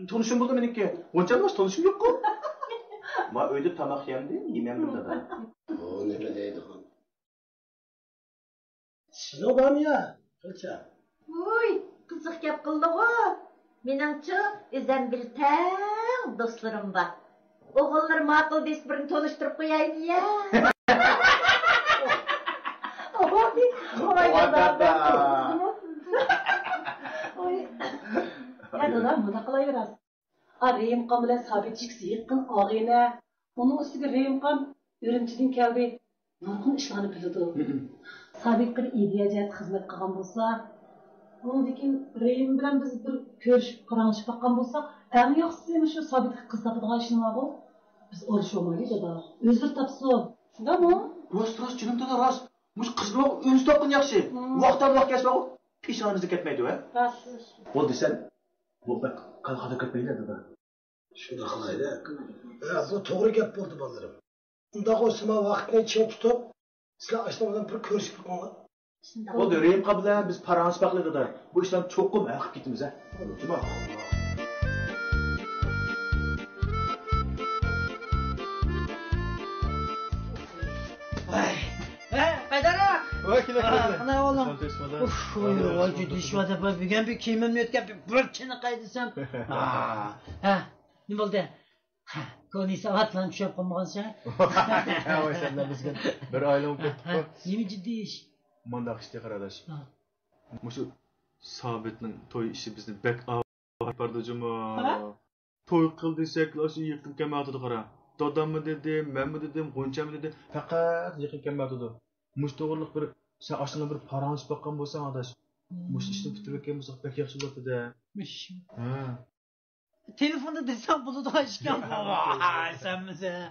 Tanışım buldu benimki. Onca nasıl tanışım yok mu? Ma öyle tamak yemdi, yemem burada da. O ne bileydi o. Şilo var mı ya? Kılça. Uy, kızık gap qildi o. Meningcha o'zim bir tang do'stlarim bor. O'g'illar ma'qul deb birini tanishtirib qo'yaymi ya. Ya dadam buna qilaverasiz. Rayimqon bilan Sabitchik yaqin og'ayni. Uning ustiga Rayimqon Urumchidan keldi. Nurg'un ishlarni biladi. Sabit bir ideyajet xizmat qilgan bo'lsa, undan Rayim bilan biz bir ko'rishib, qarashib baqqan bo'lsa, eng yaxshisi shu Sabitga qiz topadigan ishni var. Biz olishmaylik dada. O'zir topsin. Shundami? Rost jinim dada rost. Mush qizni o'zi topgan yaxshi. Vaqtdan vaqt kelsa, peshonamizga ketmaydi, ha? Rost. Bo'ldi sen. Bu bak qalqada ketmaydi dada. Shunda qilaydi. Bu to'g'ri gap bo'ldi bolalarım. Undaq olsa vaqtni chin tutib, sizlar ashna bilan bir ko'rishib turganlar. Bo'ldi, Rayimqa bilan biz parans baqladi. Bu ishdan cho'qim aqib ketamiz, ha. Juma. Qaydara? Voy, kela. Ana oğlum. Uf, voy ciddi şurada bugün bir kiyimimni o'tkab bir chiniqay desam. Ha, nima bo'ldi? Koni saat bilan tushib qolmagansan. Voy, sendan bizga bir oylik ketdi. Nima jiddiy ish? Mandaq ishga qaradash. Mushu Sabitning to'y ishi bizni bek olib bordi juma. To'y qil desak, shu yiqib kelmadi qara. Dadammi dedi, menmi dedim, G'unchami dedi, faqat yiqib kelmadi. Mush to'g'riliq bir sen aslında bir parans baqqan bo'lsang, adash. Mush ishni bitirib kelgan bo'lsa, bek yaxshi bo'ladi-da. Ha. Telefonda desam bo'ladigan ishkan bu. Senmisan?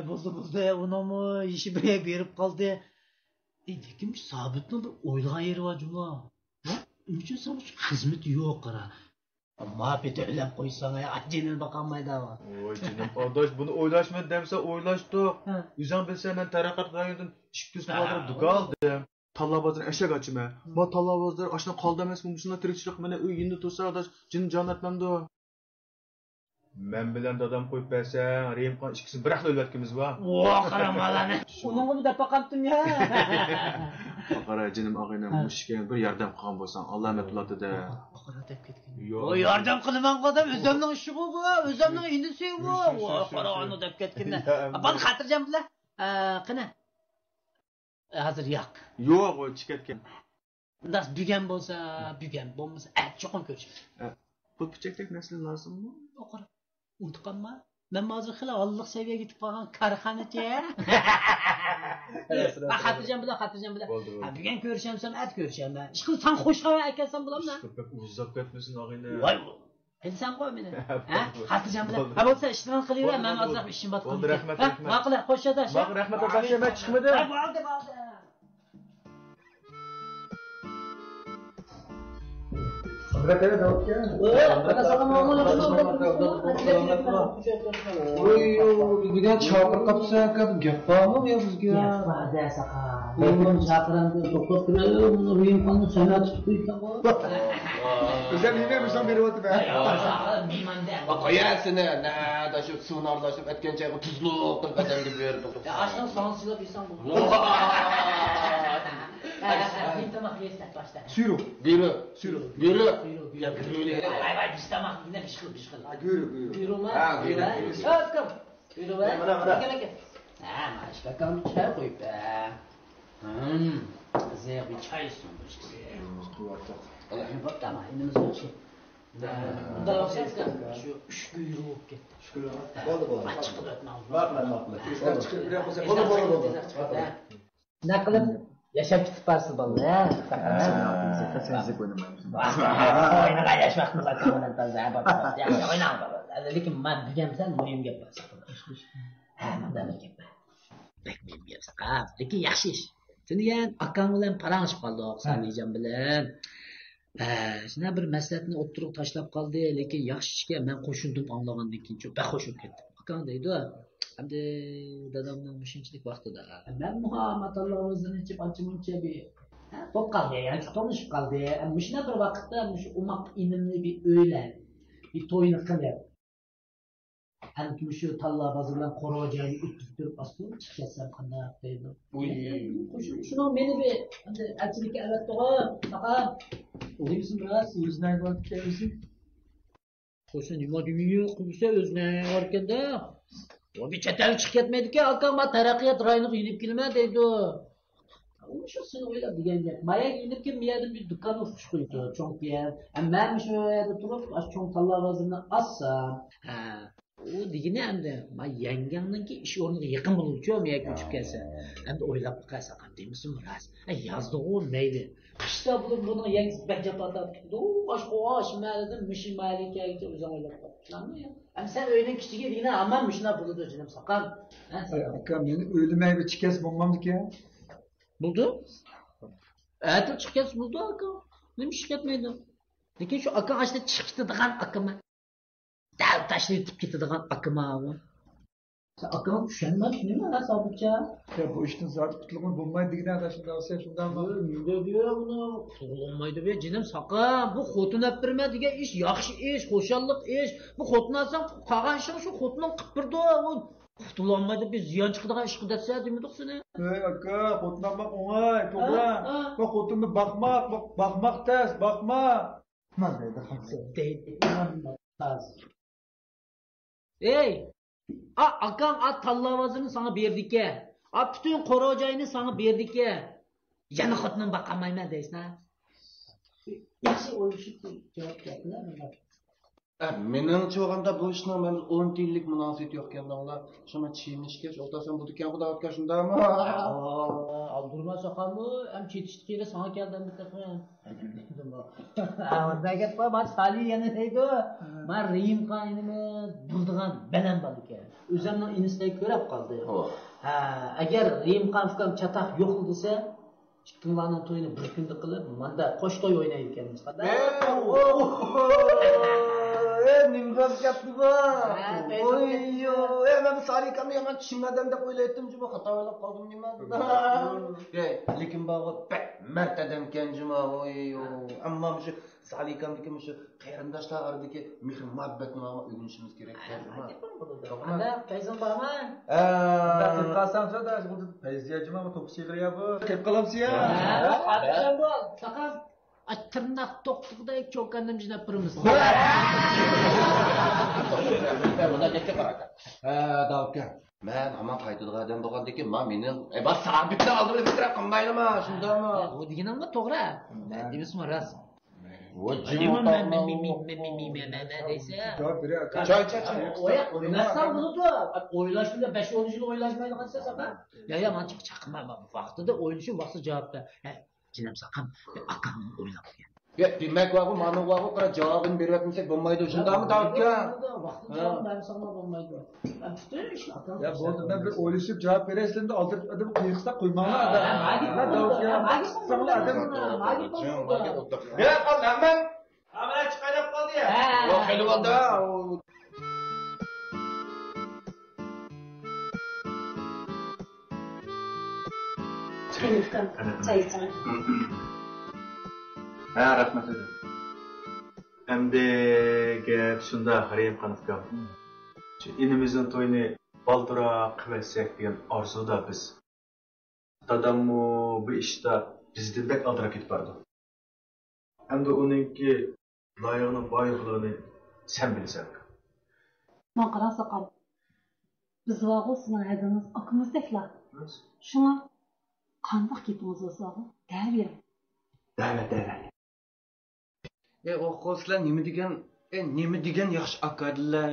Bo'ldi, unimi ishi birga berib qoldi. Lekin Sabitning bir o'ylagan yeri bor juma. Uchun sabit xizmat yo'q qara. Muhabbeti o'ylab qo'ysang, ajinini baqolmaydi. Voy jinim, adash buni o'ylashma demsa o'ylashdik. O'zing bilsan, men taraqqat rayonidan 200 kvadrat dugaldim. Tallabozlar eshak ochma. Bu tallabozlar ashna qoldi emasmi? Shunday tirikchilik mana uyingda tursa, adash jin jon atmamdi. Men bilan dadam qo'yib bersang, Rayimqon ikkisini bir xil o'lvatganmiz va. Voh, qaramalani. Uningga bu dapa qaptim ya. Qara jinim og'ayna mushga bir yordam qilgan bo'lsang, Alloh matuladi-da. Qara deb ketgan. O yordam qilaman qodam, o'zimning ishi bu, o'zimning indisi bu. Voh, qara uni deb ketganda. Bal xotirjam bilan. Qani? Hozir yo'q. Yo'q, o chiqatgan. Das bugan bo'lsa, bugan bo'lmasa, cho'qim ko'rishib. Bu pichakdek narsa lozimmi? Qara. Unutqanma? Men hozir xila Alloh seviyaga yetib qolgan korxonachi. Xotirjam bilan. Bugun ko'rishamsam, at ko'rishaman. Ishqil san xo'shqavan akasan bo'lamda. Uzab ketmasin og'ayna. Voy. Sen qo'y meni. Ha? Xotirjam bilan. Ha bo'lsa ishdan qilaver, men hozir ishim bor. Bo'ldi, rahmat. Ma'qul, xo'shadash. Rahmat, adash, men chiqmadi. Bo'ldi. Hakikaten de yok ya. Bir de çağır kapsa kadın yapar mı ya bizge? Yapar da saka. Benim çağıran doktor kırıyor, bunu Rayimqon'un sana tutuyor tamam. Güzel yine mi sen biri oldu be? Qo'yasini, nada shu suvni aralashib aytgancha tuzliq qilib qadamga berdi. Ya aşağı sansızlık insan bu. Tamam, yesek başta. Sürü. Gürü. Ya gürü. Vay biz tamam yine bir şey. Gürü. Gürü mü? Ha, gürü. Öpküm. Gürü var. Gel. Ha, başka kan çay koyup be. Zeyr bir çay sunmuş. Bak tamam, elimiz olsun. Bundan alacağız da şu 3 güyrük gitti. 3 güyrük. Oldu. Açık ötme aldım. Bakma. Tezler çıkıp bir yapasa oldu. Ne kılıp yaşam tutup varsın vallahi ya. Sensiz oynamayın. Oynağa yaşmak mı zaten onun tarzı bak. Ya oynağa baba. Lekin ben bilgemsen mühim gap bor. Ha, bundan gap bor. Pek mühim gap saqab. Lekin yaxshi ish. Sen degan akang bilan paranglashib qoldik, Samijon bilan. Shuna bir maslahatni o'ttirib tashlab qoldi, lekin yaxshi ishga men qo'shildim anglagandan keyin juda qo'shib ketdim. Akang deydi, hamda dadamning mushinchilik vaqtida. Men Muhammad Allohimizdan ichib ancha-muncha bir top qoldi, yani tanishib qoldi. Shuna bir vaqtda umaq inimni bir o'yladi. bir toyunu qilib. Hem şu talla bazılan koruyacağını üttürüp aslında çıkarsam qanday deydi. Şunu beni bir elçilikka evet doğru. Tamam. Oymusun biraz özüne bak gelsin. Qo'shin nima deyiyor? Qo'ysa o'zine borganda. O bir chet chiqib ketmaydi-ku, akam taraqqiyot rayoniga inib kelma deydi. O'sha seni o'ylab degan gap. Mayak inib kelib, bu yerda bir do'kon ochib qo'ydi, cho'ng bir yer. Men shu yerda turib, cho'ng tallavozini assam. Ha, u degani endi men yangamningki ish o'rniga yaqin bo'luvchi, men ko'chib kelsa. Endi o'ylab qo'ysa qam deymisan, ras. Yozdi-ku mayli. Qishda buni yangi bak japoda tutdi. Boshqa osh malidan mishi malikaga o'zim o'ylab qo'ydim. Ham sen o'yning kichiga degani amman mishna bo'ladi jinim saqam. Aka meni o'lmay chikas bo'lmamdiki. Buldu? Aytib chiqgan buldu aka. Nima ish ketmaydi. Lekin shu aka ashta chiqib ketadigan akama. Dal tashlayib ketadigan akama. Akam tushunmadi nima sabitcha? Ya bu ishdan zot qutulgan bo'lmaydi degan adashimda olsa shundami? Nima diyor buni? Qutulolmaydi be jinim saqam. Bu xotin olib berma degan ish yaxshi ish, xo'shallik ish. Bu xotin olsam qolgan ishing shu xotinning qilib berdi. Qutulolmaydi biz ziyon chiqadigan ish qidatsa demidik seni. Ey aka, xotinlanmak o'ng'ay, to'g'ri. Bu xotinni boqmoq tez, boqma. Nima deydi haqsi? Deydi. Ey! Akam tallavozini sana berdik-ku. Bütün qo'rojoyini sana berdik-ku. Yana xotinni boqamayman deysan. Yaxshi o'ylashib javob berdilar. Meningcha o'g'anda bu ishning men 10 yillik munosabati yo'q ekanlar. Shuni chiyinishgach, o'rtasan bu ekan xudo otga shundami? Abdurma soqammi? Ham chetishga sana keldim bir taqa. Orda gap qo'y, men Stalin yana deydi. Men Rim qanimi durdigan baland bor ekan. O'zimning inistagi ko'rib qoldi. Ha, agar Rim qanfkam chataq yo'q desa, ikkinlarning to'yini bir kunda qilib, menda qo'sh to'y o'ynaydi ekanmiz. Nimga gapni bor. Oyyo, men Salikamni yomon tushunmadim deb o'ylaydim, juma xato o'ylab qoldim nima? Lekin bog'i martadan ekan juma, oyyo. Ammo shu Salikamniki shu qarindoshlar orasidagi mehr muhabbatni o'rganishimiz kerak juma. Qanday qaysin borma? Daqib qasam da bu payziya juma to'qchilar ya bu. Kelib qolamsiz-ya? Qachon bu? Faqat tırnak toktukda çokandım jinap turimiz. Bunda ketga qaraka. Davka. Men hamon qaytadigan odam bo'lgandan men mening bas sabitni oldi bilib bitirib qolmaydimi? Shundami? Bu deganimga to'g'ri. Men demismi ras. Voy Choy. O'ylasam bo'ladi. O'ylashda 5-10 yil o'ylashmaydi qancha saqam. Ya, men chaqirmayman. Vaqtida o'ylashim vaqti javobda. Jinam saqam akam o'ylab qo'ygan. Ya, demak vaqo, mana vaqo qara javobini beryapmisak bo'lmaydi. Shundami Davka? Vaqtida men saqam bo'lmaydi. Ya bo'ldi, men bir o'ylashib javob beraysizlar, oldirib adam qiyiqsa qo'ymanglar. Ya, qolman. Amana chiqarib qoldi ya. Yo'q, kelib oldi. Ha, rahmat edi. Endi gap shunda Harim Qanofga. Inimizning to'yini balduroq qilsak degan orzuda biz. Dadammu bu ishda bizdan bek aldirab ketib bordi. Endi uningki loyiqning boyligini sen bilsan. Men qarasa qal. Biz vaqo sizning aydingiz akimizdeklar. Shuna qandoq ketimiz bo'lsa, da'vat. Da'vat. O'quvchilar nima degan yaxshi akadilar,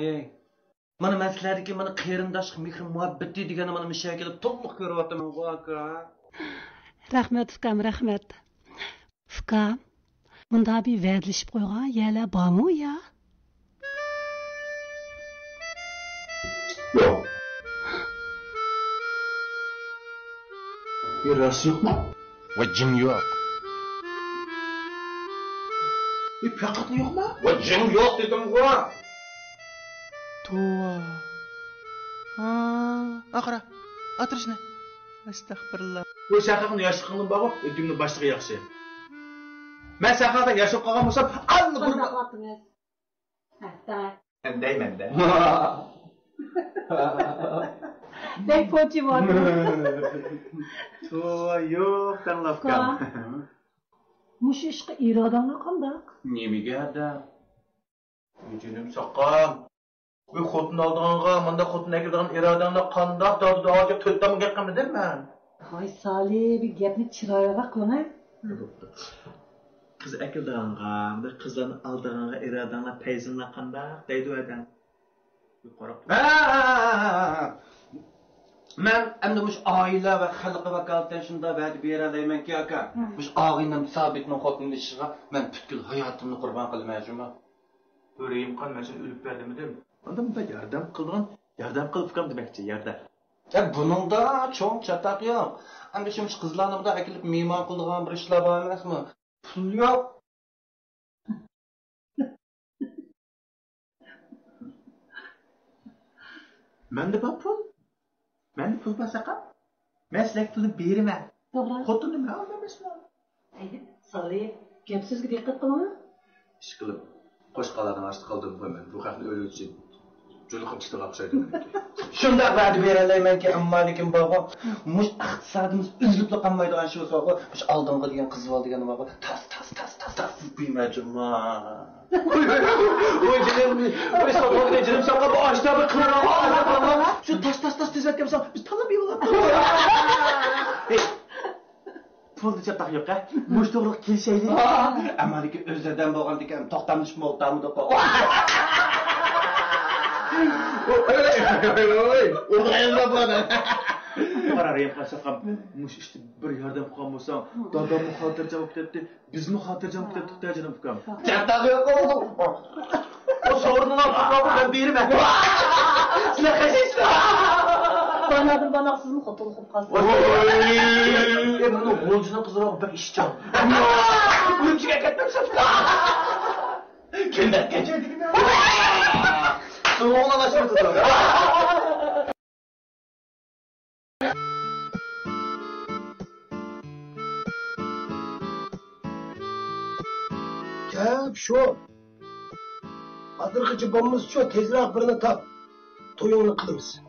Mana men sizlarga mana qarindosh mehr muhabbati degani mana musha kelib to'liq ko'ryapman aka. Rahmat ukam, rahmat. Ukam, bunda bir va'dalashib qo'ygan yerlar bormi ya? Yo'q. Ras yo'qmi? Va jin yo'q. Faqat yo'qmi? Va jin yo'q dedim-ku. To'va. Aqra. Atirishni. Astagfirullah. Bu shaqaqni yoshlik qilib borib, o'zingni boshlig'i yaxshi. Men shaqaqda yashab qolgan bo'lsam, alli Hatta. Deymen de. Bek poçi var. Yo'q, tanlabkan. Mush ishqi irodani qandoq? Nemiga da? Yücünüm saqqan. Bu xotun aldığanğa, manda xotun ekirdiğin iradangda qandoq dadı ağaca tötdamı geqqimidin men? Hay Salih, bir gapni chiroyliroq qilma. Qiz ekirdiğinğa, bir qizlarni aldığanğa iradangda payzimla qandoq deydi adam. Men endi mush oila va xalq vakolatidan shunda va'da beralaymanki aka. Mush og'inam Sabitning xotinini ishiga men butkul hayotimni qurbon qilmayman. O'rayim qolmasin o'lib berdimidim. Ondan bir yordam qilibkam demakchi, yordam. Ya buningda cho'ng chataq yo'q. Endi shu qizlarni bunday akilib mehmon qiladigan bir ishlar bor emasmi? Pul yo'q. Menda bor pul. Menda pul bo'lsa-qam, men sizlarga pulni beraman. To'g'ri. Xotinni men olmaysman. Haydi, Salih, gap so'zga diqqat qilma. Ish qilib, qo'shqalarni ashti qildim qo'yman. Bu haqni o'ylash uchun juliqim chiqib o'xshaydi. Shunda va'da beralaymanki, ammo lekin bog'o, mush iqtisodimiz uzilib qolmaydigan shu so'g'i, mush oldingi degan qizib oldigan bog'o, tas bilmayman. Oy jinim, biz so'g'ida jinim so'qqa bu ashta bir qilib shu tas tezakam so'q, biz talab yo'lab. Pulni chapaq yo'q-a? Mush to'g'ri kelishaylik. Ammo lekin o'zlardan bo'lgan ekan, to'xtamish mo'ltamni deb qo'y. Oy, urg'aylar bana. Qararayım qasaqam, mush işte bir yordam qilgan bo'lsam, dadamni xotirjam bo'lib ketdi, bizni xotirjam bo'lib ketdik tajinib ukam. Chaqtaq yo'q oldu. O sorunni olib ben berman. Sizlar qaysizlar? Bana sizmi xotin qilib qolsa. Oy, bunu qo'lchini qizroq bir ishchan. Uyimchiga ketmabsan. Kimdan kechirdigina? Soğuğuna başımı tutalım. Gap şu. Hazırgıcı bombamız şu. Tezrak birini tap. Toyunu kılımız.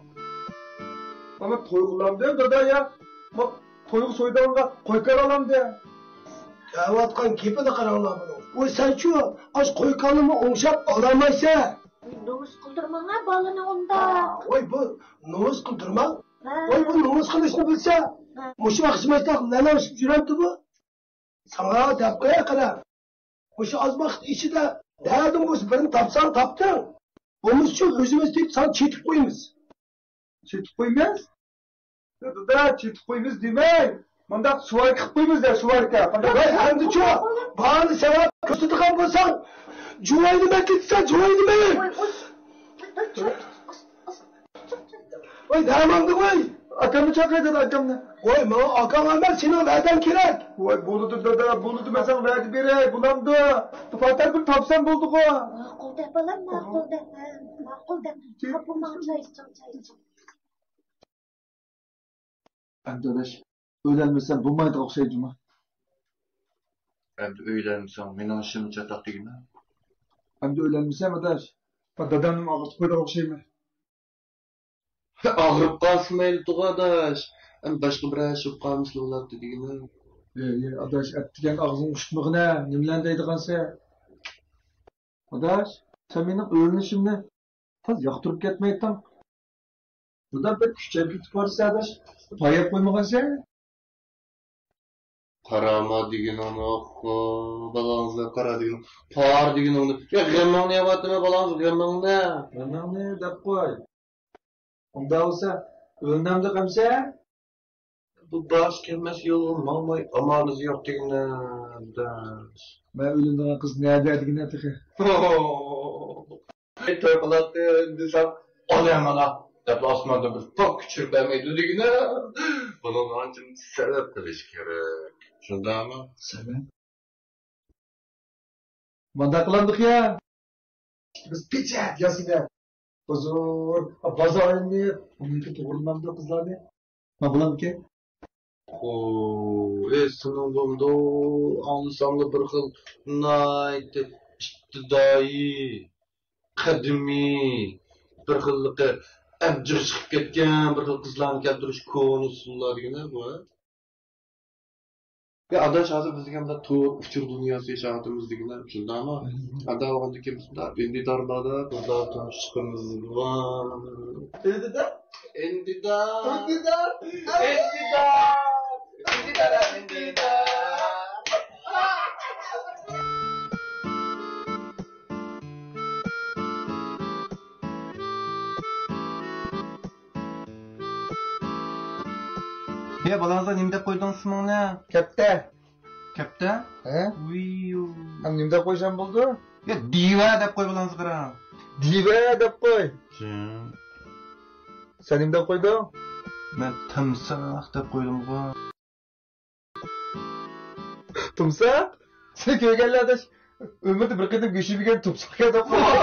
Ama toy kılam diyor dada ya. Bak toyu soydanga koykar alam diyor. Yavatkan kepi de karanlığa bunu. O sen şu. Az koykanımı onşap alamaysa. Nomus kıldırmana balını onda. Oy bu nomus kıldırma. Oy bu nomus kılışını bilse. Muşu akışmaysak neler jüremdi bu? Sana depkaya kadar. Muşu az vakit işi de derdim bu birini tapsan taptın. Omuz şu özümüz deyip sana çetip koyumuz. Çetip koyumuz? Da çetip koyumuz demek. Manda suvar kıp koyumuz ya suvarka. Vay hem de şu. Bağını sevap kötüdükan bulsan. Cuvayını ben gitsen cuvayını ben. Oy dermandı koy. Akamı çakaydı akamını. Oy ma akam hemen senin verden kirek. Oy buludu dada buludu mesela verdi biri bulamdı. Tufatar bir tapsan bulduk o. Makul de balam makul de. Kapımdan çay içeceğim. Arkadaş öğlenmesen bulmaydı okşayıcı mı? Hem de öğlenmişsem beni aşını çatak değil mi? Hem de öğlenmesen arkadaş. Dadamın ağırtıp koydu okşayı mı? Ağırıp kalsın meyli arkadaş. Hem başka bir aşıp kalmışlı oladı değil mi? Arkadaş ettigen ağzın uçutmağına nimlen deydiğen sen. Arkadaş sen benim öğrenişimle taz yaktırıp ketmeyden. Buradan bir küçük bir tuparısı arkadaş. Payap koymağın sen. Karama degen onu oku, balağınızda kara degen, par degen onu. Ya gemmağın ne yapatın mı balağınız, gemmağın ne? Gemmağın ne dep koy. Onda olsa, önlemde kamsa? Bu baş gelmez yolun, malmay amanız yok degen daş. Ben ölümden kız ne degen atıkı. Toy kılattı desem, olayamala. Deplasmanda bir çok küçük demeydi degen. Bunun ancın sebep kılış gerek. Şunda mı? Sebep? Manda kılandık ya. Biz piçet yasine. Huzur, bazarını, onunki doğrulandı kızlarını. Ne bulan ki? Sınavımda anlısamlı bir kıl naydı, iktidai. qadimiy bir xilliqi abjig'i chiqib ketgan bir xil qizlarni keltirish koni usullar degani bu. Ya adash hozir biz degan bular to'rt uchur dunyosi yashayotimiz degani shundami? Ada o'g'andiki bizda endidorlarda bizlar tanish chiqimiz bor. Endidor. Ya balangizlar nima deb qo'ydingiz ismingni? Kapta. Kapta? He? Uyyu. Ham nima deb qo'ysam bo'ldi? Ya diva deb qo'y balangizlar. Diva deb qo'y. Sen nima deb qo'yding? Men timsoh deb qo'ydim-ku. Timsoh? Sen ko'rganlarda umrda bir qatam go'shib yegan timsohga deb qo'yding.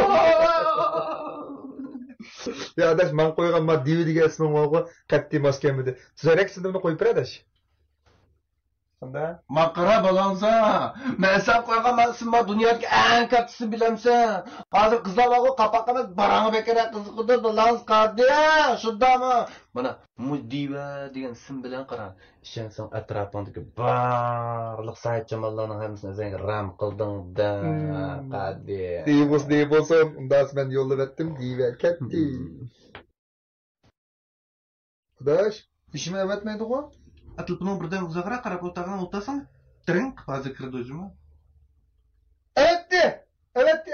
Ya adash men qo'ygan ma divi degan ismim bor-ku, qat'iy maskamida. Tuzarek sinimni qo'yib beradish. Shunda Maqara balangza. Men sen qo'ygan ismim dunyodagi eng kattasi bilamsan. Hozir qizlar bor-ku, qapoqqa barang'i bekara qiziqdi, balangs qadi. Shundami? Mana Mudiva degan ism bilan qara. Ishonsan atrofingdagi barliq sayt jamoalarning hammasini o'zingga ram qilding-da, qadi. Deybolsa, undan men yo'llab etdim, diva katta. Adash, ishimni avatmaydi-ku? Atlipning birdan uzoqroq qarab o'tag'ini o'tasan, drink hozir kirdi o'zimi?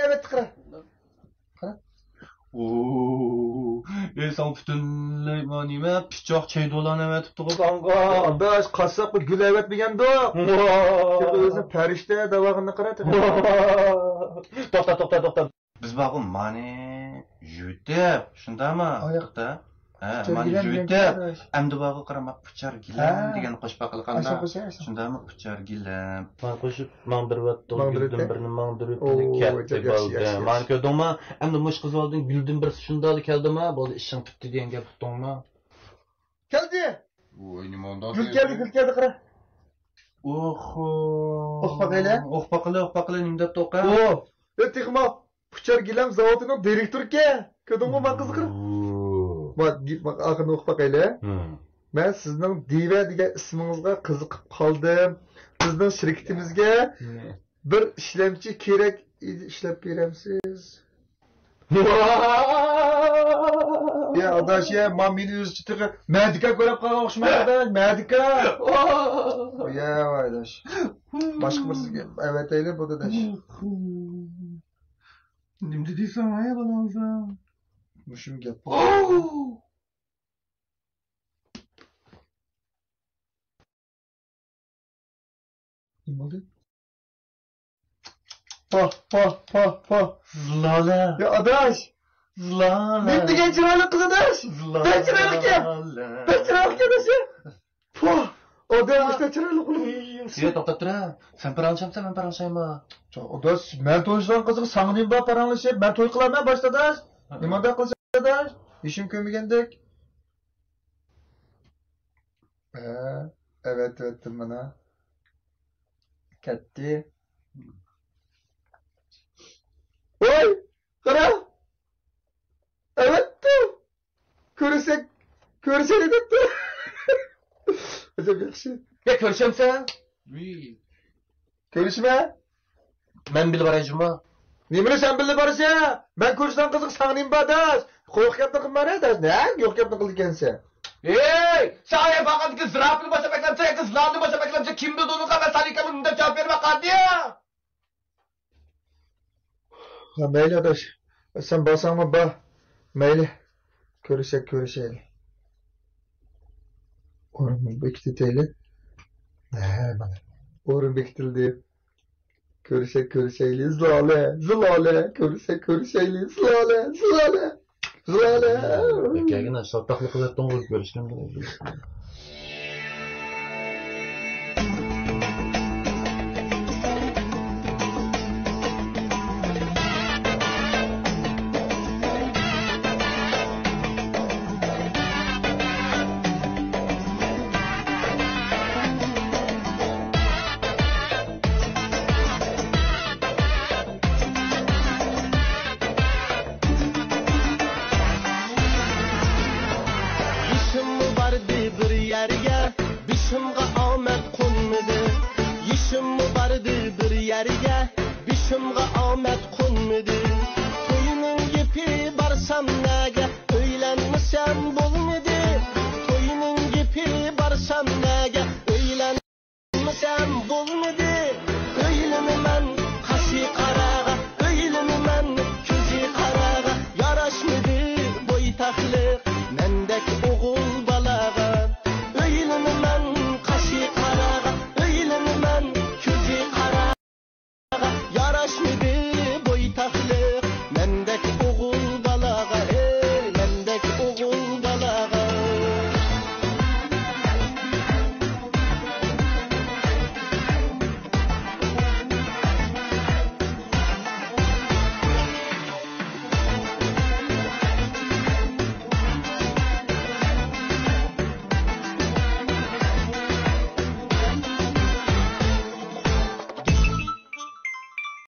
Evet qara. Sen butunlay nima pichoq chaydolarni avatibdi qonga. Adash, qassobga gul avatmaganda. O'zi farishta davog'ini qaradi. To'xta. Biz bog'u mani yutib, shundami? Oyoqda. Mani yutib, endi bog'u qaramoq pichar gilam degan qo'shib qilganda. Shundami pichar gilam. Men qo'shib mangdirvatdim, guldim birini mangdirvatdim, katta bo'ldi. Men ko'rdingmi? Endi mush qiz olding, guldim bir shundali keldimi? Bo'ldi, ishing bitdi degan gap tutdingmi? Keldi. Voy, nima onda? Gul keldi qara. O'qpaqila nima deb to'qa? Texmo pichar gilam zavodining direktoriga. Ko'rdingmi men qiziqib? Bak axırda o'qpaqayla. Men sizning diva degan ismingizga qiziqib qoldim. Bizning shirkatimizga bir ishlamchi kerak edi, ishlab beramsiz. Ya adash ya, men meni o'zi chiqib, medika ko'rib qolgan o'xshamaydi, medika. Ya adash. Boshqa bir sizga avatayli bu adash. Nima deysan, ay balangza? Mushum gap. Nima bo'ldi? Pa. Zlala. Ya adash. Zlala. Nima degan chiroyli qiz adash? Chiroyli adash. Pa. Odam işte chiroyli qilib. Ya to'xtab tur. Sen paranchimsan, men paranchayman. Adash, men to'yishdan qiziq, sangnim bor paranglashib, men to'y qilaman boshda. Nimada qilsadash? İşim kömügendek. Evet bana. Ketti. Oy! Kara! Evet de. Körüsek edip de. Hocam yakşı. Ya körüşemsen? Körüşme. Ben bile barajıma. Nimini sen bildi barısı ya? Ben körüşten kızık sağınayım badaş. Koyuk yaptın kılma ne adaş? Ne? Yok yaptın kılık gense. Hey! Saya fakat ki zıraplı başa beklemse, kızlarlı başa beklemse kim bildi onu kadar salikamın da cevap verme kaldı ya? Ha meyli adaş. Sen basan mı bah? Meyli. Körüşeyle. Orun bekleteyli. Ne bana? Orun bekletildi. Körüşeyle. Zlale. Körüşeyle. Zlale. Kayakına şarttaklı kuvvetten olup görüşken de. vardı bir yerge, bişimga amet konmadı. Yişim vardı bir yerge, bişimga amet konmadı. Toyunun ipi barsam nege, öylenmesem bolmadı.